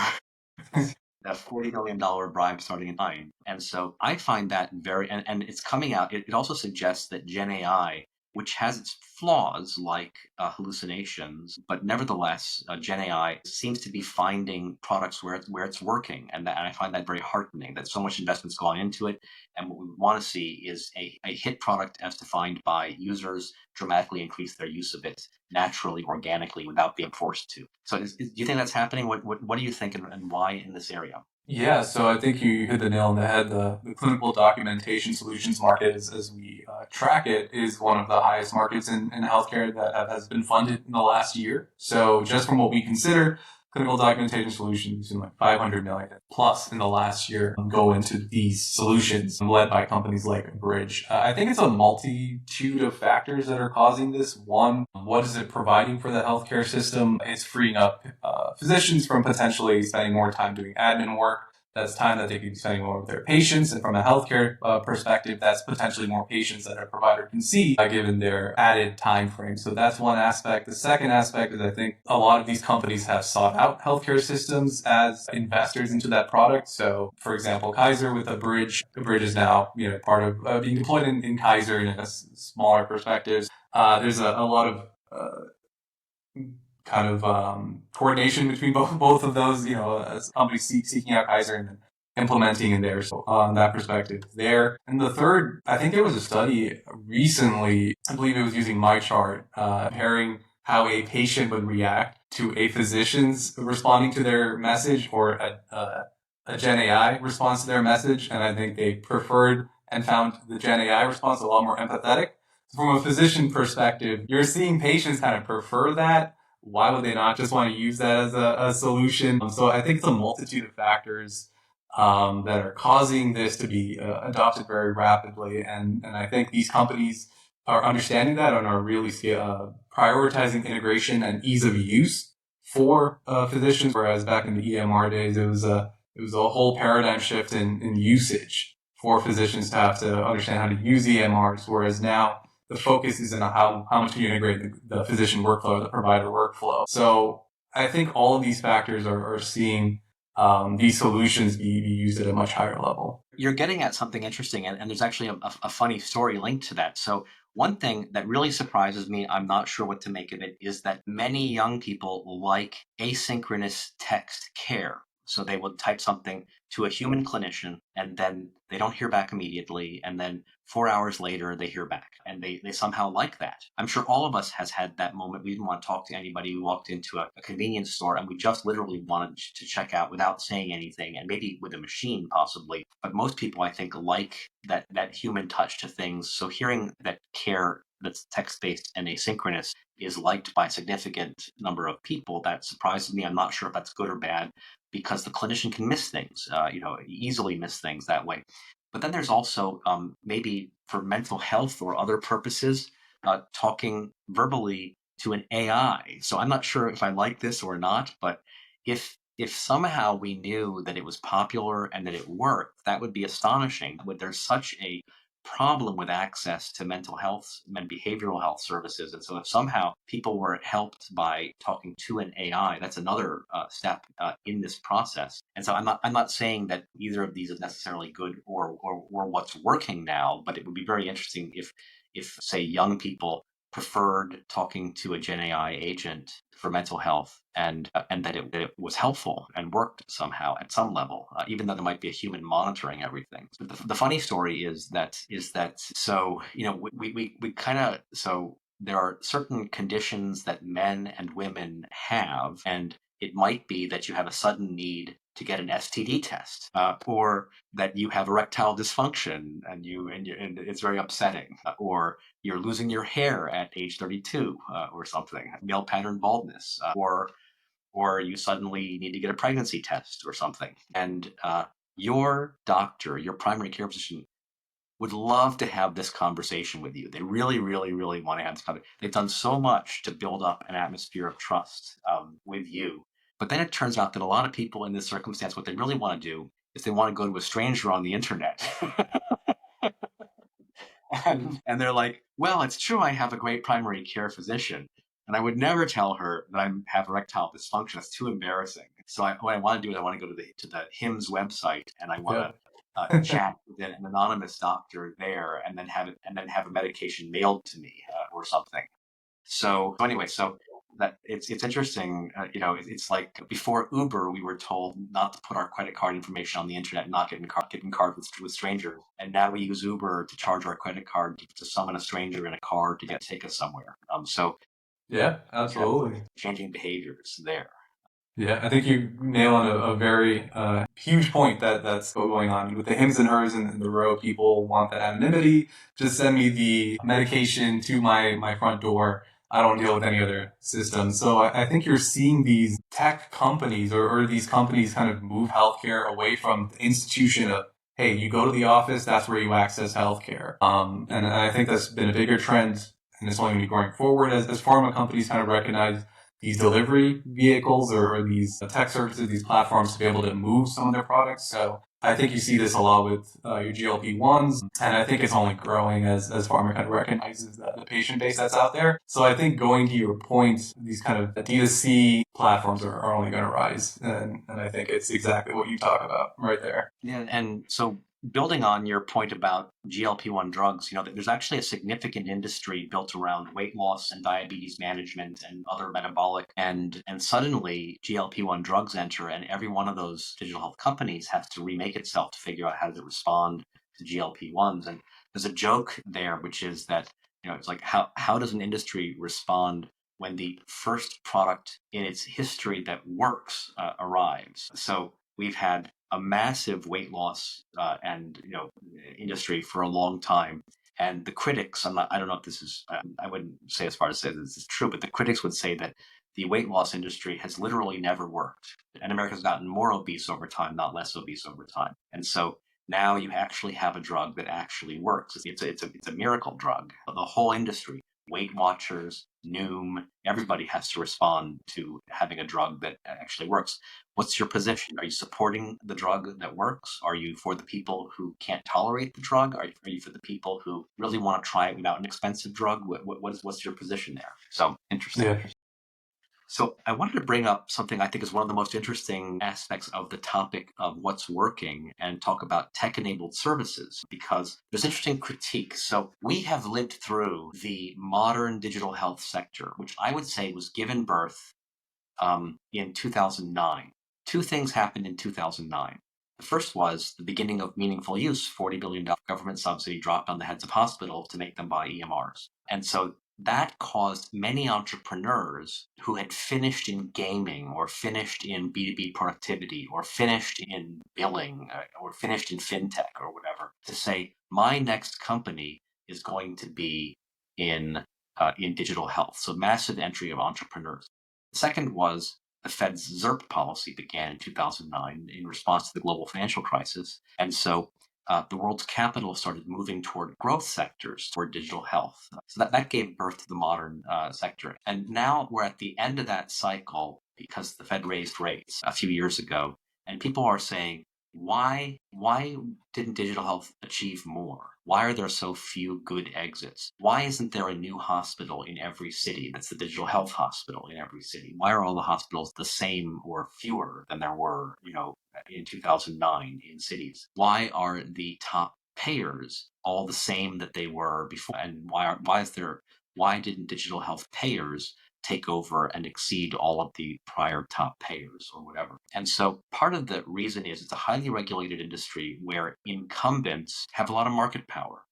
A: A $40 million bribe starting in 9. And so I find that and it's coming out. It also suggests that Gen AI which has its flaws like hallucinations, but nevertheless, Gen AI seems to be finding products where it's working, and I find that very heartening. That so much investment's gone into it, and what we want to see is a hit product as defined by users dramatically increase their use of it naturally, organically, without being forced to. So, do you think that's happening? What do you think, and why in this area?
B: Yeah, so I think you hit the nail on the head. The clinical documentation solutions market, as we track it, is one of the highest markets in healthcare that has been funded in the last year. So just from what we consider, clinical documentation solutions in like 500 million plus in the last year go into these solutions led by companies like Bridge. I think it's a multitude of factors that are causing this. One, what is it providing for the healthcare system? It's freeing up physicians from potentially spending more time doing admin work. That's time that they could be spending more with their patients. And from a healthcare perspective, that's potentially more patients that a provider can see given their added time frame. So that's one aspect. The second aspect is I think a lot of these companies have sought out healthcare systems as investors into that product. So for example, Kaiser with a bridge is now, part of being deployed in Kaiser in a smaller perspectives. There's a lot of kind of coordination between both of those, as companies seeking out Kaiser and then implementing in there. So on that perspective there. And the third, I think there was a study recently, I believe it was using MyChart, comparing how a patient would react to a physician's responding to their message or a Gen AI response to their message. And I think they preferred and found the Gen AI response a lot more empathetic. From a physician perspective, you're seeing patients kind of prefer that. Why would they not just want to use that as a solution? So I think it's a multitude of factors that are causing this to be adopted very rapidly. And I think these companies are understanding that and are really prioritizing integration and ease of use for physicians. Whereas back in the EMR days, it was a whole paradigm shift in usage for physicians to have to understand how to use EMRs. Whereas now, the focus is on how much you integrate the physician workflow, the provider workflow. So I think all of these factors are seeing these solutions be used at a much higher level.
A: You're getting at something interesting, and there's actually a funny story linked to that. So one thing that really surprises me, I'm not sure what to make of it, is that many young people like asynchronous text care. So they will type something to a human clinician, and then they don't hear back immediately, and then 4 hours later they hear back, and they somehow like that. I'm sure all of us has had that moment. We didn't want to talk to anybody. We walked into a convenience store, and we just literally wanted to check out without saying anything, and maybe with a machine possibly. But most people, I think, like that human touch to things. So hearing that care that's text-based and asynchronous is liked by a significant number of people, that surprises me. I'm not sure if that's good or bad, because the clinician can miss things, easily miss things that way. But then there's also maybe for mental health or other purposes, talking verbally to an AI. So I'm not sure if I like this or not, but if somehow we knew that it was popular and that it worked, that would be astonishing. But there's such a problem with access to mental health and behavioral health services. And so if somehow people were helped by talking to an AI, that's another step in this process. And so I'm not saying that either of these is necessarily good or what's working now, but it would be very interesting if say young people preferred talking to a Gen AI agent for mental health, and that it was helpful and worked somehow at some level, even though there might be a human monitoring everything. But the funny story is that so we kind of so there are certain conditions that men and women have, and it might be that you have a sudden need to get an STD test, or that you have erectile dysfunction and it's very upsetting, or you're losing your hair at age 32, or something, male pattern baldness, or you suddenly need to get a pregnancy test or something. And your doctor, your primary care physician, would love to have this conversation with you. They really, really, really want to have this conversation. They've done so much to build up an atmosphere of trust with you. But then it turns out that a lot of people in this circumstance, what they really want to do is they want to go to a stranger on the internet. And they're like, well, it's true I have a great primary care physician, and I would never tell her that I have erectile dysfunction. It's too embarrassing. So what I want to do is I want to go to the HIMSS website, and I want
B: Yeah.
A: to chat with an anonymous doctor there, and then have a medication mailed to me or something. So anyway, so that it's interesting. It's like before Uber, we were told not to put our credit card information on the internet, not getting card with strangers, and now we use Uber to charge our credit card to summon a stranger in a car to take us somewhere. So
B: Yeah, absolutely.
A: changing behaviors there.
B: Yeah, I think you nail on a very huge point that's going on with the hims and hers in the row. People want that anonymity. Just send me the medication to my front door. I don't deal with any other system. So I think you're seeing these tech companies or these companies kind of move healthcare away from the institution of, hey, you go to the office, that's where you access healthcare. And I think that's been a bigger trend, and it's only going to be going forward as pharma companies kind of recognize these delivery vehicles or these tech services, these platforms to be able to move some of their products. So I think you see this a lot with your GLP-1s, and I think it's only growing as pharma kind of recognizes the patient base that's out there. So I think going to your point, these kind of D2C platforms are only going to rise, and I think it's exactly what you talk about right there.
A: Yeah, and so building on your point about GLP-1 drugs, there's actually a significant industry built around weight loss and diabetes management and other metabolic, and suddenly GLP-1 drugs enter, and every one of those digital health companies has to remake itself to figure out how to respond to GLP-1s. And there's a joke there, which is that, it's like, how does an industry respond when the first product in its history that works arrives? So we've had a massive weight loss and industry for a long time, and the critics, I don't know if this is, I wouldn't say as far as say this is true, but the critics would say that the weight loss industry has literally never worked, and America's gotten more obese over time, not less obese over time. And so now you actually have a drug that actually works. It's a miracle drug. The whole industry, Weight Watchers, Noom, everybody has to respond to having a drug that actually works. What's your position? Are you supporting the drug that works? Are you for the people who can't tolerate the drug? Are you for the people who really want to try it without an expensive drug? What's your position there? So interesting.
B: Yeah.
A: So I wanted to bring up something I think is one of the most interesting aspects of the topic of what's working and talk about tech-enabled services, because there's interesting critique. So we have lived through the modern digital health sector, which I would say was given birth in 2009. Two things happened in 2009. The first was the beginning of meaningful use. $40 billion government subsidy dropped on the heads of hospitals to make them buy EMRs. And so that caused many entrepreneurs who had finished in gaming or finished in B2B productivity or finished in billing or finished in fintech or whatever to say, my next company is going to be in digital health. So massive entry of entrepreneurs. The second was the Fed's ZERP policy began in 2009 in response to the global financial crisis. And so the world's capital started moving toward growth sectors, toward digital health. So that gave birth to the modern sector. And now we're at the end of that cycle because the Fed raised rates a few years ago. And people are saying, why didn't digital health achieve more? Why are there so few good exits? Why isn't there a new hospital in every city that's the digital health hospital in every city? Why are all the hospitals the same or fewer than there were, in 2009 in cities? Why are the top payers all the same that they were before? And why didn't digital health payers take over and exceed all of the prior top payers or whatever? And so part of the reason is it's a highly regulated industry where incumbents have a lot of market power.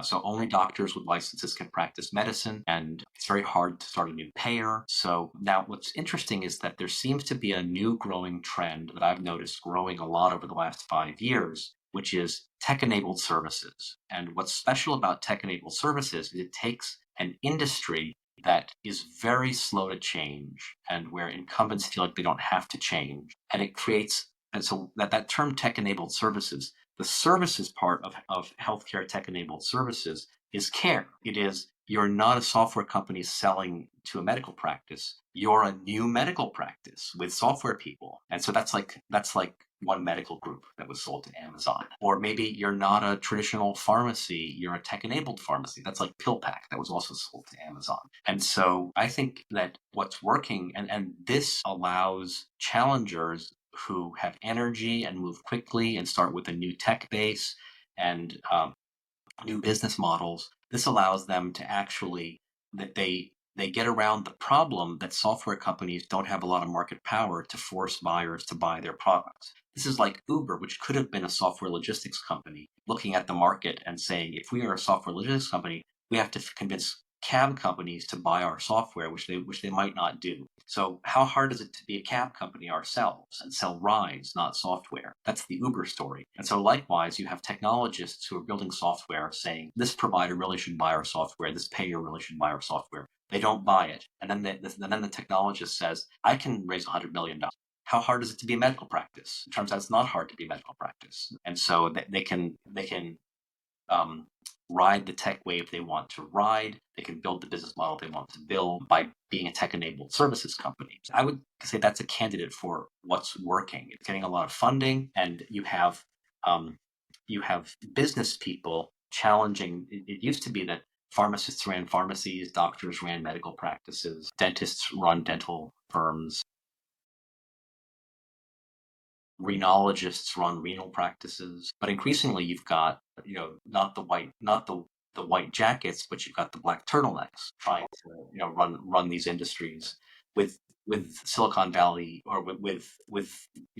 A: So only doctors with licenses can practice medicine, and it's very hard to start a new payer. So now what's interesting is that there seems to be a new growing trend that I've noticed growing a lot over the last 5 years, which is tech-enabled services. And what's special about tech-enabled services is it takes an industry that is very slow to change and where incumbents feel like they don't have to change. And it creates, and so that term tech-enabled services, the services part of healthcare tech-enabled services is care. It is, you're not a software company selling to a medical practice. You're a new medical practice with software people. And so that's like one medical group that was sold to Amazon. Or maybe you're not a traditional pharmacy, you're a tech-enabled pharmacy. That's like PillPack that was also sold to Amazon. And so I think that what's working, and this allows challengers who have energy and move quickly and start with a new tech base and new business models, this allows them to actually that they get around the problem that software companies don't have a lot of market power to force buyers to buy their products. This is like Uber, which could have been a software logistics company, looking at the market and saying, if we are a software logistics company, we have to convince cab companies to buy our software, which they might not do. So how hard is it to be a cab company ourselves and sell rides, not software? That's the Uber story. And so likewise, you have technologists who are building software saying, this provider really should buy our software, this payer really should buy our software. They don't buy it. And then the technologist says, I can raise $100 million. How hard is it to be a medical practice? It turns out it's not hard to be a medical practice. And so they can ride the tech wave they want to ride. They can build the business model they want to build by being a tech-enabled services company. I would say that's a candidate for what's working. It's getting a lot of funding, and you have business people challenging. It used to be that pharmacists ran pharmacies, doctors ran medical practices, dentists run dental firms, renologists run renal practices, but increasingly you've got, not the white jackets, but you've got the black turtlenecks trying to, run these industries with Silicon Valley or with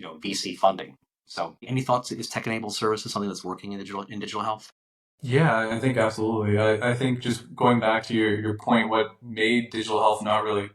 A: VC funding. So any thoughts? Is tech-enabled services something that's working in digital health?
B: Yeah, I think absolutely. I think just going back to your point, what made digital health not really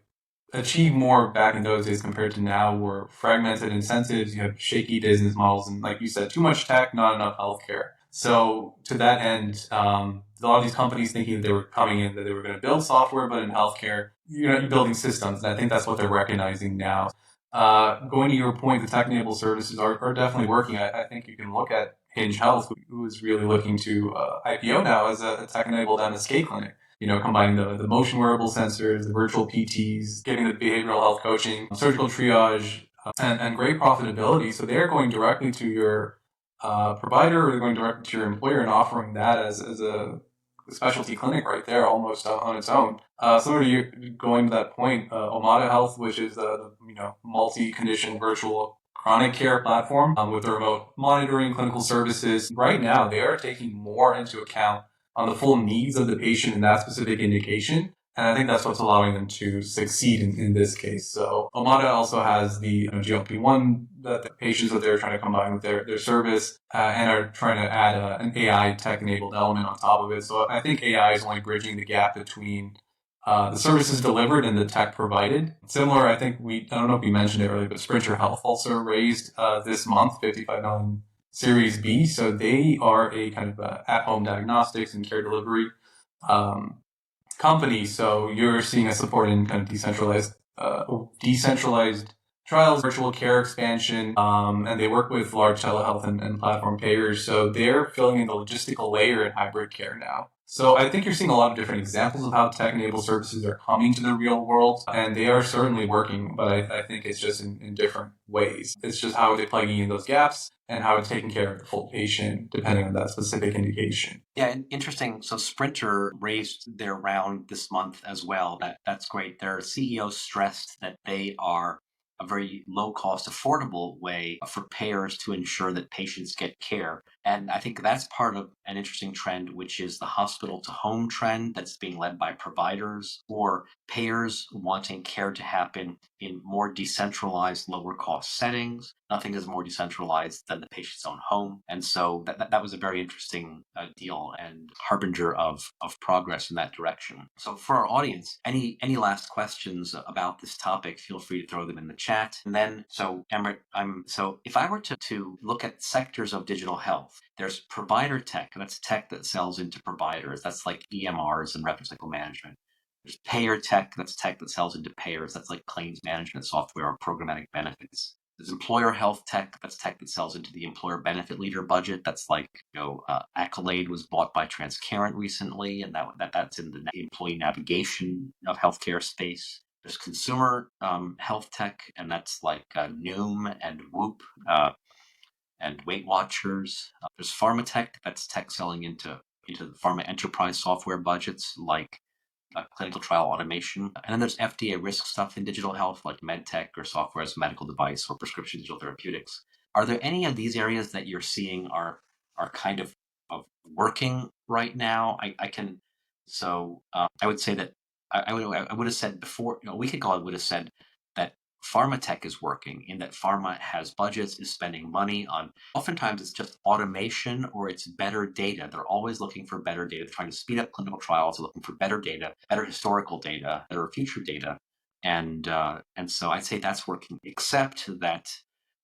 B: achieve more back in those days compared to now were fragmented incentives, you had shaky business models, and like you said, too much tech, not enough healthcare. So to that end, a lot of these companies thinking that they were coming in, that they were going to build software, but in healthcare, you're building systems. And I think that's what they're recognizing now. Going to your point, the tech-enabled services are definitely working. I think you can look at Hinge Health, who is really looking to IPO now as a tech-enabled MSK clinic. Combining the motion wearable sensors, the virtual PTs, getting the behavioral health coaching, surgical triage, and great profitability. So they're going directly to your provider, or they're going directly to your employer and offering that as a specialty clinic right there, almost on its own. Similar to you going to that point, Omada Health, which is the multi-condition virtual chronic care platform with the remote monitoring, clinical services. Right now, they are taking more into account on the full needs of the patient in that specific indication. And I think that's what's allowing them to succeed in this case. So Omada also has the GLP-1 that the patients that they're trying to combine with their service and are trying to add an AI tech-enabled element on top of it. So I think AI is only bridging the gap between the services delivered and the tech provided. Similar, I think I don't know if we mentioned it earlier, but Sprinter Health also raised this month $55 million Series B. So they are a kind of at-home diagnostics and care delivery company. So you're seeing a support in kind of decentralized trials, virtual care expansion, and they work with large telehealth and platform payers. So they're filling in the logistical layer in hybrid care now. So I think you're seeing a lot of different examples of how tech-enabled services are coming to the real world, and they are certainly working, but I think it's just in different ways. It's just how they're plugging in those gaps and how it's taking care of the full patient, depending on that specific indication.
A: Yeah, interesting. So Sprinter raised their round this month as well. That's great. Their CEO stressed that they are a very low-cost, affordable way for payers to ensure that patients get care. And I think that's part of an interesting trend, which is the hospital-to-home trend that's being led by providers or payers wanting care to happen in more decentralized, lower-cost settings. Nothing is more decentralized than the patient's own home. And so that was a very interesting deal and harbinger of progress in that direction. So for our audience, any last questions about this topic, feel free to throw them in the chat. And then, so Amrit, so if I were to look at sectors of digital health, there's provider tech, and that's tech that sells into providers. That's like EMRs and revenue cycle management. There's payer tech, that's tech that sells into payers. That's like claims management software or programmatic benefits. There's employer health tech, that's tech that sells into the employer benefit leader budget. That's like, Accolade was bought by Transcarent recently, and that's in the employee navigation of healthcare space. There's consumer health tech, and that's like Noom and Whoop and Weight Watchers. There's pharma tech, that's tech selling into the pharma enterprise software budgets like clinical trial automation. And then there's FDA risk stuff in digital health, like medtech or software as a medical device or prescription digital therapeutics. Are there any of these areas that you're seeing are kind of working right now? I would say that I would have said before, a week ago, I would have said that pharma tech is working in that pharma has budgets, is spending money on, oftentimes it's just automation or it's better data. They're always looking for better data. They're trying to speed up clinical trials. They're looking for better data, better historical data, better future data. And so I'd say that's working, except that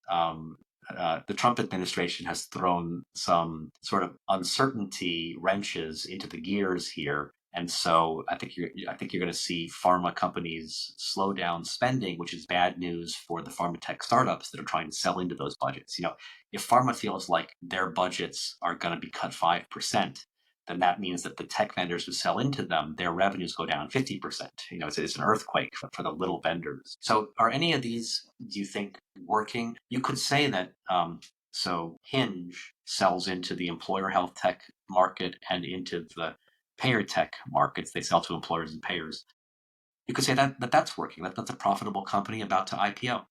A: the Trump administration has thrown some sort of uncertainty wrenches into the gears here. And so I think you're going to see pharma companies slow down spending, which is bad news for the pharma tech startups that are trying to sell into those budgets. If pharma feels like their budgets are going to be cut 5%, then that means that the tech vendors who sell into them, their revenues go down 50%. It's an earthquake for the little vendors. So are any of these, do you think, working? You could say that, so Hinge sells into the employer health tech market and into the payer tech markets. They sell to employers and payers. You could say that's working. That's a profitable company about to IPO.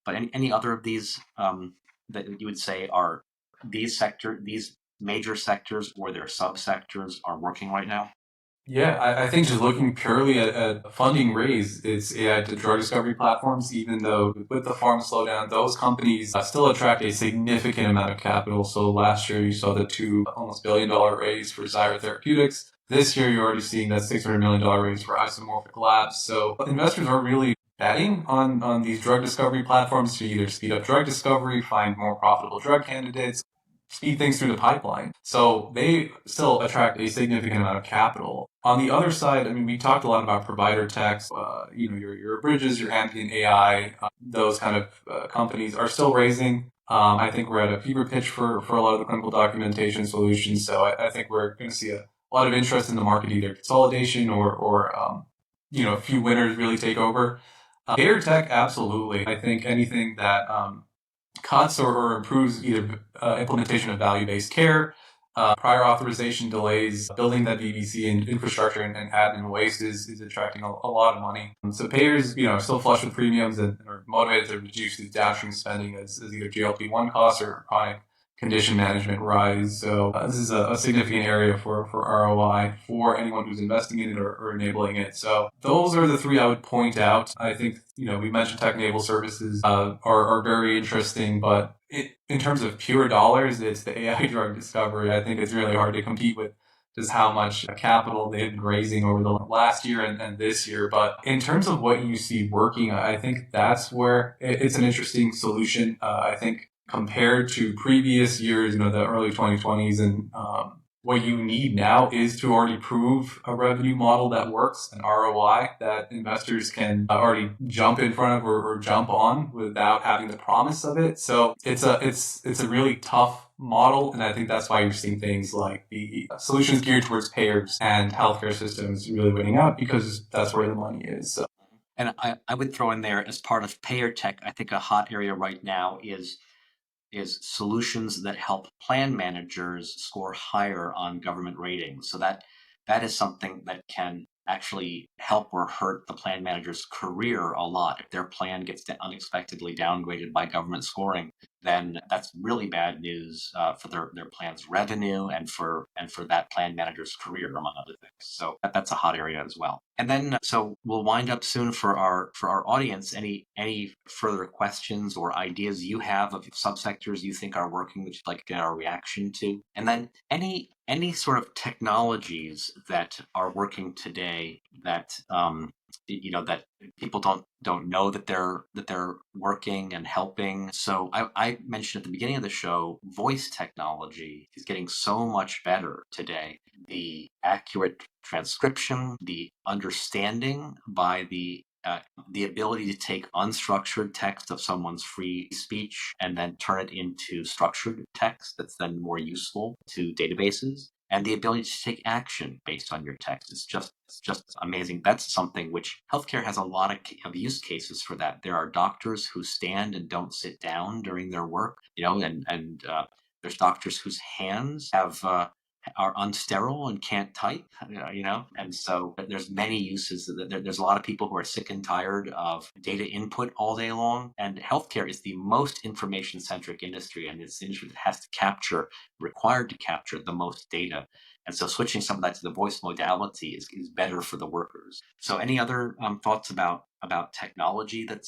A: But any other of these that you would say are these major sectors or their subsectors are working right now?
B: Yeah, I think just looking purely at funding raise, it's AI to drug discovery platforms, even though with the pharma slowdown, those companies still attract a significant amount of capital. So last year you saw the almost $2 billion raise for Zyra Therapeutics. This year you're already seeing that $600 million raise for Isomorphic Labs. So investors are really betting on these drug discovery platforms to either speed up drug discovery, find more profitable drug candidates, speed things through the pipeline. So they still attract a significant amount of capital. On the other side, I mean, we talked a lot about provider techs, your Bridges, your Ambient AI, those kind of companies are still raising. I think we're at a fever pitch for a lot of the clinical documentation solutions. So I think we're going to see a lot of interest in the market, either consolidation or a few winners really take over. Payer tech, absolutely. I think anything that cuts or improves either implementation of value-based care, prior authorization delays, building that VBC and infrastructure and admin waste is attracting a lot of money. So payers, are still flush with premiums and are motivated to reduce the downstream spending as either GLP-1 costs or chronic condition management rise. So this is a significant area for ROI for anyone who's investing in it or enabling it. So those are the three I would point out. I think, we mentioned tech-enabled services are very interesting, but in terms of pure dollars, it's the AI drug discovery. I think it's really hard to compete with just how much capital they've been raising over the last year and this year. But in terms of what you see working, I think that's where it's an interesting solution. I think compared to previous years, the early 2020s, and what you need now is to already prove a revenue model that works, an ROI that investors can already jump in front of or jump on without having the promise of it. So it's a really tough model, and I think that's why you're seeing things like the solutions geared towards payers and healthcare systems really winning out, because that's where the money is. So.
A: And I would throw in there, as part of payer tech, I think a hot area right now is solutions that help plan managers score higher on government ratings. So that is something that can actually help or hurt the plan manager's career a lot. If their plan gets unexpectedly downgraded by government scoring, then that's really bad news for their plan's revenue and for that plan manager's career, among other things. So that's a hot area as well. And then, so we'll wind up soon for our audience. Any further questions or ideas you have of subsectors you think are working that you'd like to get our reaction to? And then any sort of technologies that are working today that that people don't know that they're working and helping. So I mentioned at the beginning of the show, voice technology is getting so much better today. The accurate transcription, the understanding by the ability to take unstructured text of someone's free speech and then turn it into structured text that's then more useful to databases, and the ability to take action based on your text is just amazing. That's something which healthcare has a lot of use cases for. That there are doctors who stand and don't sit down during their work, and there's doctors whose hands have are unsterile and can't type, and so there's many uses. There's a lot of people who are sick and tired of data input all day long, and healthcare is the most information-centric industry, and it's the industry that has to required to capture the most data. And so switching some of that to the voice modality is better for the workers. So any other thoughts about technology that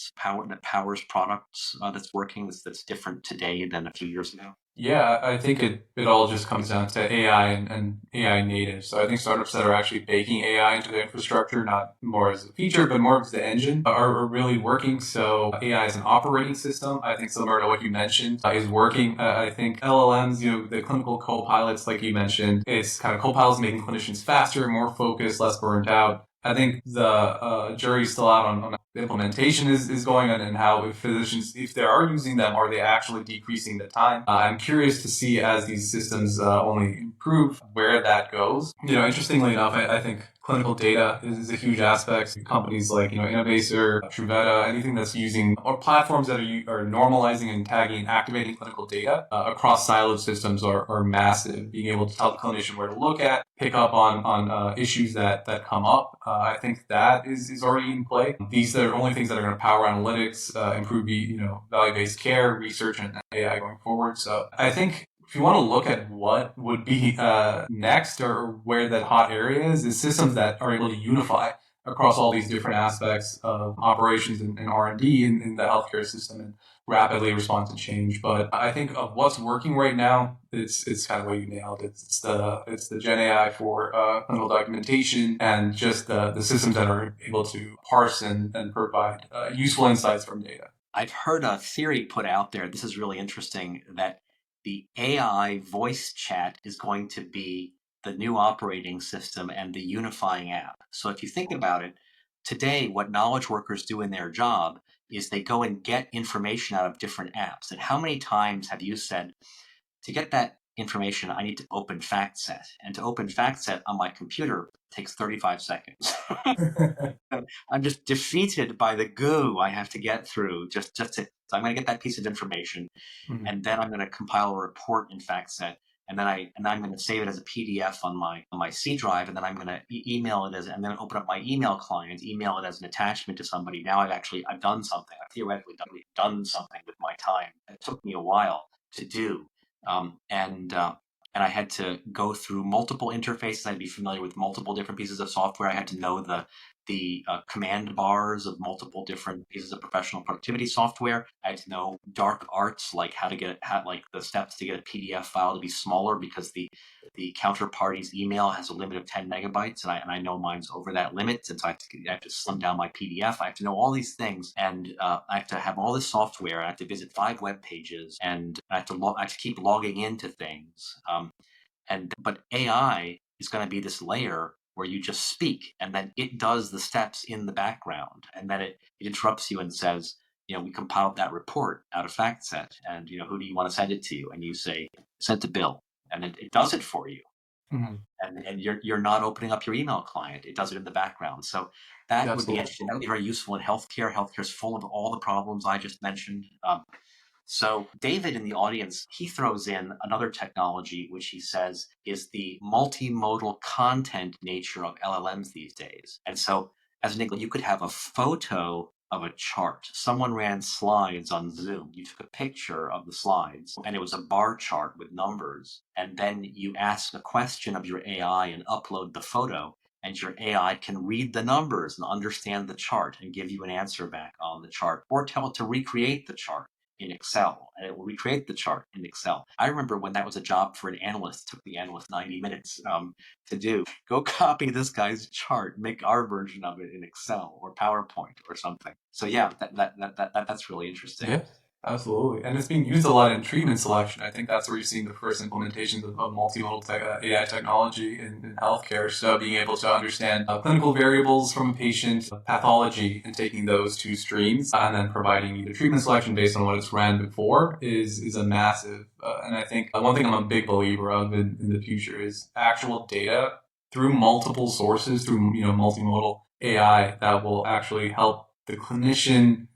A: powers products that's working that's different today than a few years ago?
B: Yeah, I think it all just comes down to AI and AI native. So I think startups that are actually baking AI into their infrastructure, not more as a feature, but more as the engine, are really working. So AI as an operating system, I think similar to what you mentioned, is working. I think LLMs, the clinical co-pilots, like you mentioned, it's kind of co-pilots making clinicians faster, more focused, less burnt out. I think the jury's still out on the implementation is going on and how if physicians, if they are using them, are they actually decreasing the time? I'm curious to see as these systems only improve where that goes. Interestingly enough, I think clinical data is a huge aspect. Companies like Innovator, Truveta, anything that's using or platforms that are normalizing and tagging and activating clinical data across siloed systems are massive. Being able to tell the clinician where to look at, pick up on issues that come up. I think that is already in play. These are only things that are going to power analytics, improve value-based care, research, and AI going forward. So I think if you want to look at what would be next or where that hot area is systems that are able to unify across all these different aspects of operations and R&D in the healthcare system and rapidly respond to change. But I think of what's working right now, it's kind of what you nailed. It's the Gen AI for clinical documentation and just the systems that are able to parse and provide useful insights from data.
A: I've heard a theory put out there. This is really interesting, that the AI voice chat is going to be the new operating system and the unifying app. So if you think about it, today, what knowledge workers do in their job is they go and get information out of different apps. And how many times have you said, to get that information, I need to open FactSet. And to open FactSet on my computer takes 35 seconds. I'm just defeated by the goo I have to get through just to, so I'm going to get that piece of information, and then I'm going to compile a report in FactSet, and then I'm going to save it as a PDF on my C drive, and then I'm going to email it and then open up my email client, email it as an attachment to somebody. Now I've done something. I've theoretically done something with my time. It took me a while to do, and I had to go through multiple interfaces. I'd be familiar with multiple different pieces of software. I had to know the command bars of multiple different pieces of professional productivity software. I had to know dark arts, like like the steps to get a PDF file to be smaller, because the counterparty's email has a limit of 10 megabytes, and I know mine's over that limit, and so I have to slim down my PDF. I have to know all these things, and I have to have all this software. I have to visit 5 web pages, and I have to keep logging into things. But AI is going to be this layer where you just speak, and then it does the steps in the background, and then it interrupts you and says, we compiled that report out of FactSet, and who do you want to send it to? And you say, send to Bill, and it does it for you.
B: Mm-hmm.
A: And you're not opening up your email client; it does it in the background. So that would be interesting. That would be very useful in healthcare. Healthcare is full of all the problems I just mentioned. So David in the audience, he throws in another technology, which he says is the multimodal content nature of LLMs these days. And so, as an example, you could have a photo of a chart. Someone ran slides on Zoom. You took a picture of the slides, and it was a bar chart with numbers. And then you ask a question of your AI and upload the photo, and your AI can read the numbers and understand the chart and give you an answer back on the chart, or tell it to recreate the chart in Excel, and it will recreate the chart in Excel. I remember when that was a job for an analyst. It took the analyst 90 minutes to do. Go copy this guy's chart, make our version of it in Excel or PowerPoint or something. So yeah, that's really interesting.
B: Yeah. Absolutely. And it's being used a lot in treatment selection. I think that's where you're seeing the first implementations of multimodal AI technology in healthcare. So being able to understand clinical variables from a patient, pathology, and taking those two streams and then providing either treatment selection based on what it's ran before is a massive. And I think one thing I'm a big believer of in the future is actual data through multiple sources, through multimodal AI that will actually help the clinician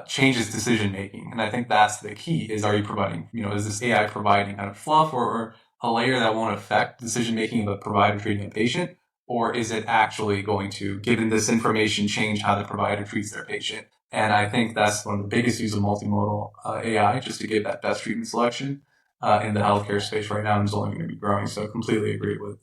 B: changes decision making. And I think that's the key is, are you providing, is this AI providing kind of fluff or a layer that won't affect decision making of a provider treating a patient? Or is it actually going to, given this information, change how the provider treats their patient? And I think that's one of the biggest uses of multimodal AI, just to give that best treatment selection in the healthcare space right now, and is only going to be growing. So completely agree with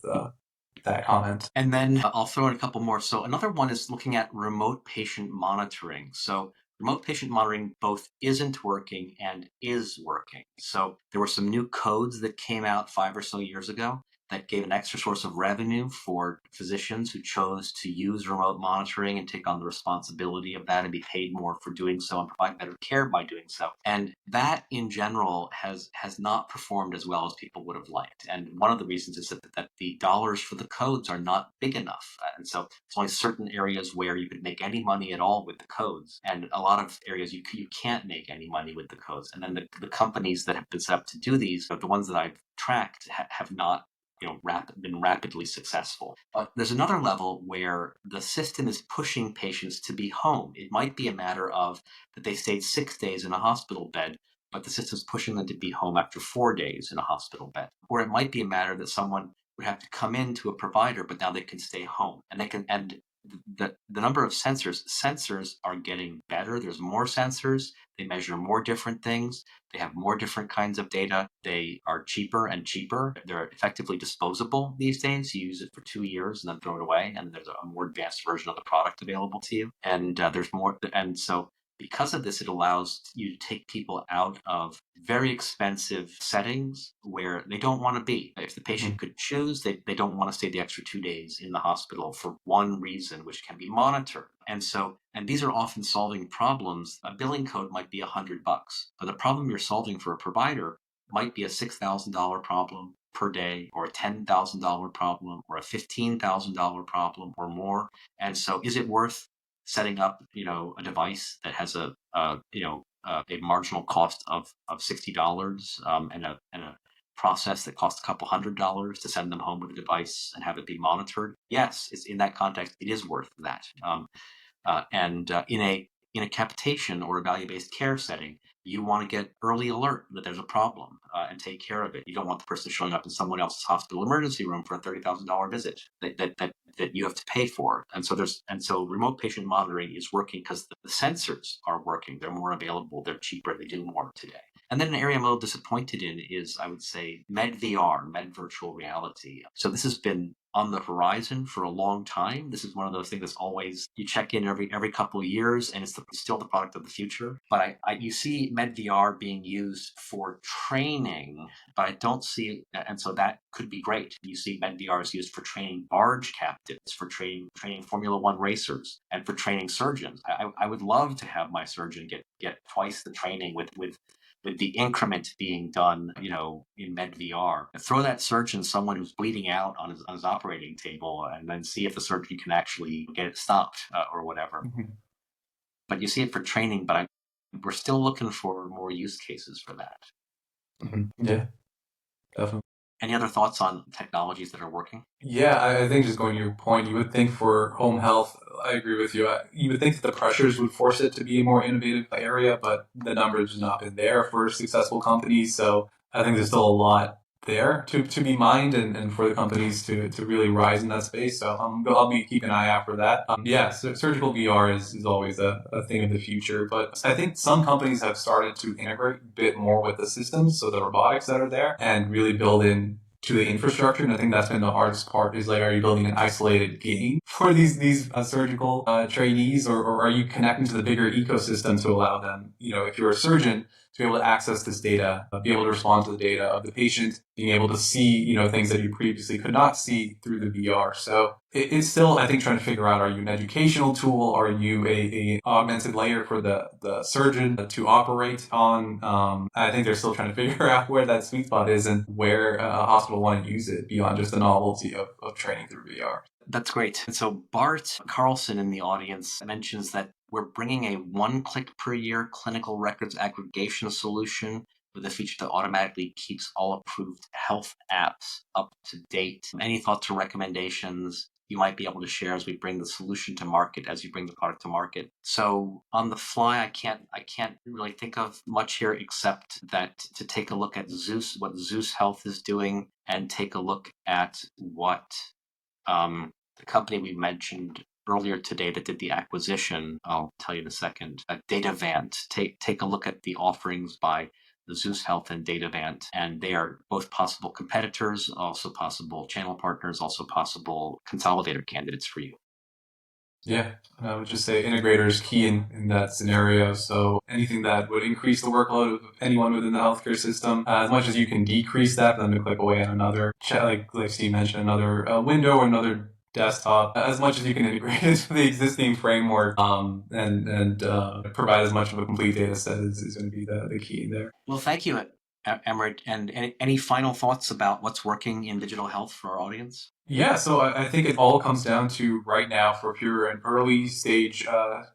B: that comment.
A: And then I'll throw in a couple more. So another one is looking at remote patient monitoring. So remote patient monitoring both isn't working and is working. So there were some new codes that came out 5 or so years ago that gave an extra source of revenue for physicians who chose to use remote monitoring and take on the responsibility of that and be paid more for doing so and provide better care by doing so. And that in general has not performed as well as people would have liked. And one of the reasons is that the dollars for the codes are not big enough. And so there's only certain areas where you could make any money at all with the codes. And a lot of areas you can't make any money with the codes. And then the companies that have been set up to do these, the ones that I've tracked, have not been rapidly successful. But there's another level where the system is pushing patients to be home. It might be a matter of that they stayed 6 days in a hospital bed, but the system's pushing them to be home after 4 days in a hospital bed. Or it might be a matter that someone would have to come into a provider, but now they can stay home. And the number of sensors are getting better. There's more sensors. They measure more different things. They have more different kinds of data. They are cheaper and cheaper. They're effectively disposable these days. You use it for 2 years and then throw it away. And there's a more advanced version of the product available to you. And there's more. And so because of this, it allows you to take people out of very expensive settings where they don't want to be. If the patient could choose, they don't want to stay the extra 2 days in the hospital for one reason, which can be monitored. And these are often solving problems. A billing code might be $100, but the problem you're solving for a provider might be a $6,000 problem per day, or a $10,000 problem, or a $15,000 problem, or more. And so, is it worth setting up, a device that has a marginal cost of $60, and a process that costs a couple $100 to send them home with a device and have it be monitored? Yes, it's in that context, it is worth that. And in a capitation or a value-based care setting, you want to get early alert that there's a problem and take care of it. You don't want the person showing up in someone else's hospital emergency room for a $30,000 visit that you have to pay for. And so remote patient monitoring is working because the sensors are working. They're more available. They're cheaper. They do more today. And then an area I'm a little disappointed in is, I would say, MedVR, med virtual reality. So this has been on the horizon for a long time. This is one of those things that's always, you check in every couple of years, and it's still the product of the future. But you see MedVR being used for training, but I don't see, and so that could be great. You see MedVR is used for training barge captains, for training Formula One racers, and for training surgeons. I would love to have my surgeon get twice the training with the increment being done, in MedVR. Throw that surgeon someone who's bleeding out on his operating table, and then see if the surgery can actually get it stopped or whatever.
B: Mm-hmm.
A: But you see it for training, but we're still looking for more use cases for that.
B: Mm-hmm. Yeah, definitely.
A: Any other thoughts on technologies that are working?
B: Yeah, I think just going to your point, you would think for home health, I agree with you. You would think that the pressures would force it to be a more innovative area, but the numbers have not been there for successful companies. So I think there's still a lot there to be mined, and for the companies to really rise in that space. So I'll be keeping an eye out for that. Surgical VR is always a thing of the future, but I think some companies have started to integrate a bit more with the systems, so the robotics that are there, and really build in to the infrastructure. And I think that's been the hardest part, is like, are you building an isolated game for these surgical trainees, or are you connecting to the bigger ecosystem to allow them, if you're a surgeon, to be able to access this data, be able to respond to the data of the patient, being able to see, things that you previously could not see through the VR. So it's still, I think, trying to figure out, are you an educational tool? Are you a augmented layer for the surgeon to operate on? I think they're still trying to figure out where that sweet spot is, and where a hospital want to use it beyond just the novelty of training through VR.
A: That's great. And so Bart Carlson in the audience mentions that we're bringing a one-click per year clinical records aggregation solution with a feature that automatically keeps all approved health apps up to date. Any thoughts or recommendations? you might be able to share as we bring the solution to market, as you bring the product to market. So on the fly, I can't really think of much here except that to take a look at Zeus, what Zeus Health is doing, and take a look at what the company we mentioned earlier today that did the acquisition, I'll tell you in a second, Datavant. Take a look at the offerings by the Zeus Health and Datavant, and they are both possible competitors, also possible channel partners, also possible consolidator candidates for you.
B: Yeah, I would just say integrator is key in that scenario. So anything that would increase the workload of anyone within the healthcare system, as much as you can decrease that, for them to click away on another chat, like Steve mentioned, another window or another desktop, as much as you can integrate into the existing framework, and provide as much of a complete data set is going to be the key there.
A: Well, thank you, Amrit. And any final thoughts about what's working in digital health for our audience?
B: Yeah, so I think it all comes down to right now, for if you're an early stage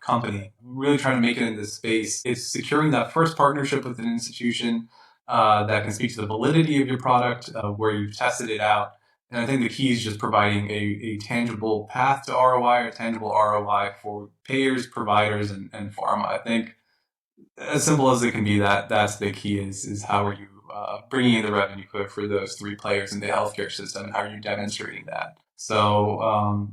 B: company, really trying to make it in this space, it's securing that first partnership with an institution that can speak to the validity of your product, where you've tested it out. And I think the key is just providing a tangible path to ROI or tangible ROI for payers, providers, and pharma. I think as simple as it can be, that's the key is how are you bringing in the revenue for those three players in the healthcare system, and how are you demonstrating that? So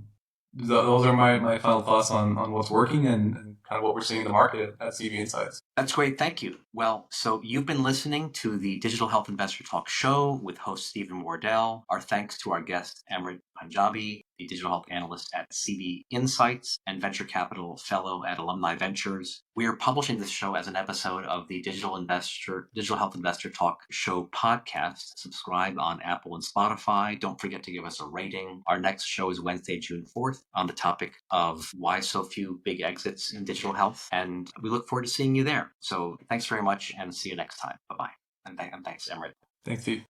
B: those are my final thoughts on what's working and kind of what we're seeing in the market at CV Insights.
A: That's great. Thank you. Well, so you've been listening to the Digital Health Investor Talk show with host Stephen Wardell. Our thanks to our guest, Amrit Panjabi, the digital health analyst at CB Insights and venture capital fellow at Alumni Ventures. We are publishing this show as an episode of the Digital Health Investor Talk show podcast. Subscribe on Apple and Spotify. Don't forget to give us a rating. Our next show is Wednesday, June 4th on the topic of why so few big exits in digital health. And we look forward to seeing you there. So thanks very much and see you next time. Bye-bye. And thanks, Amrit.
B: Thanks, Steve.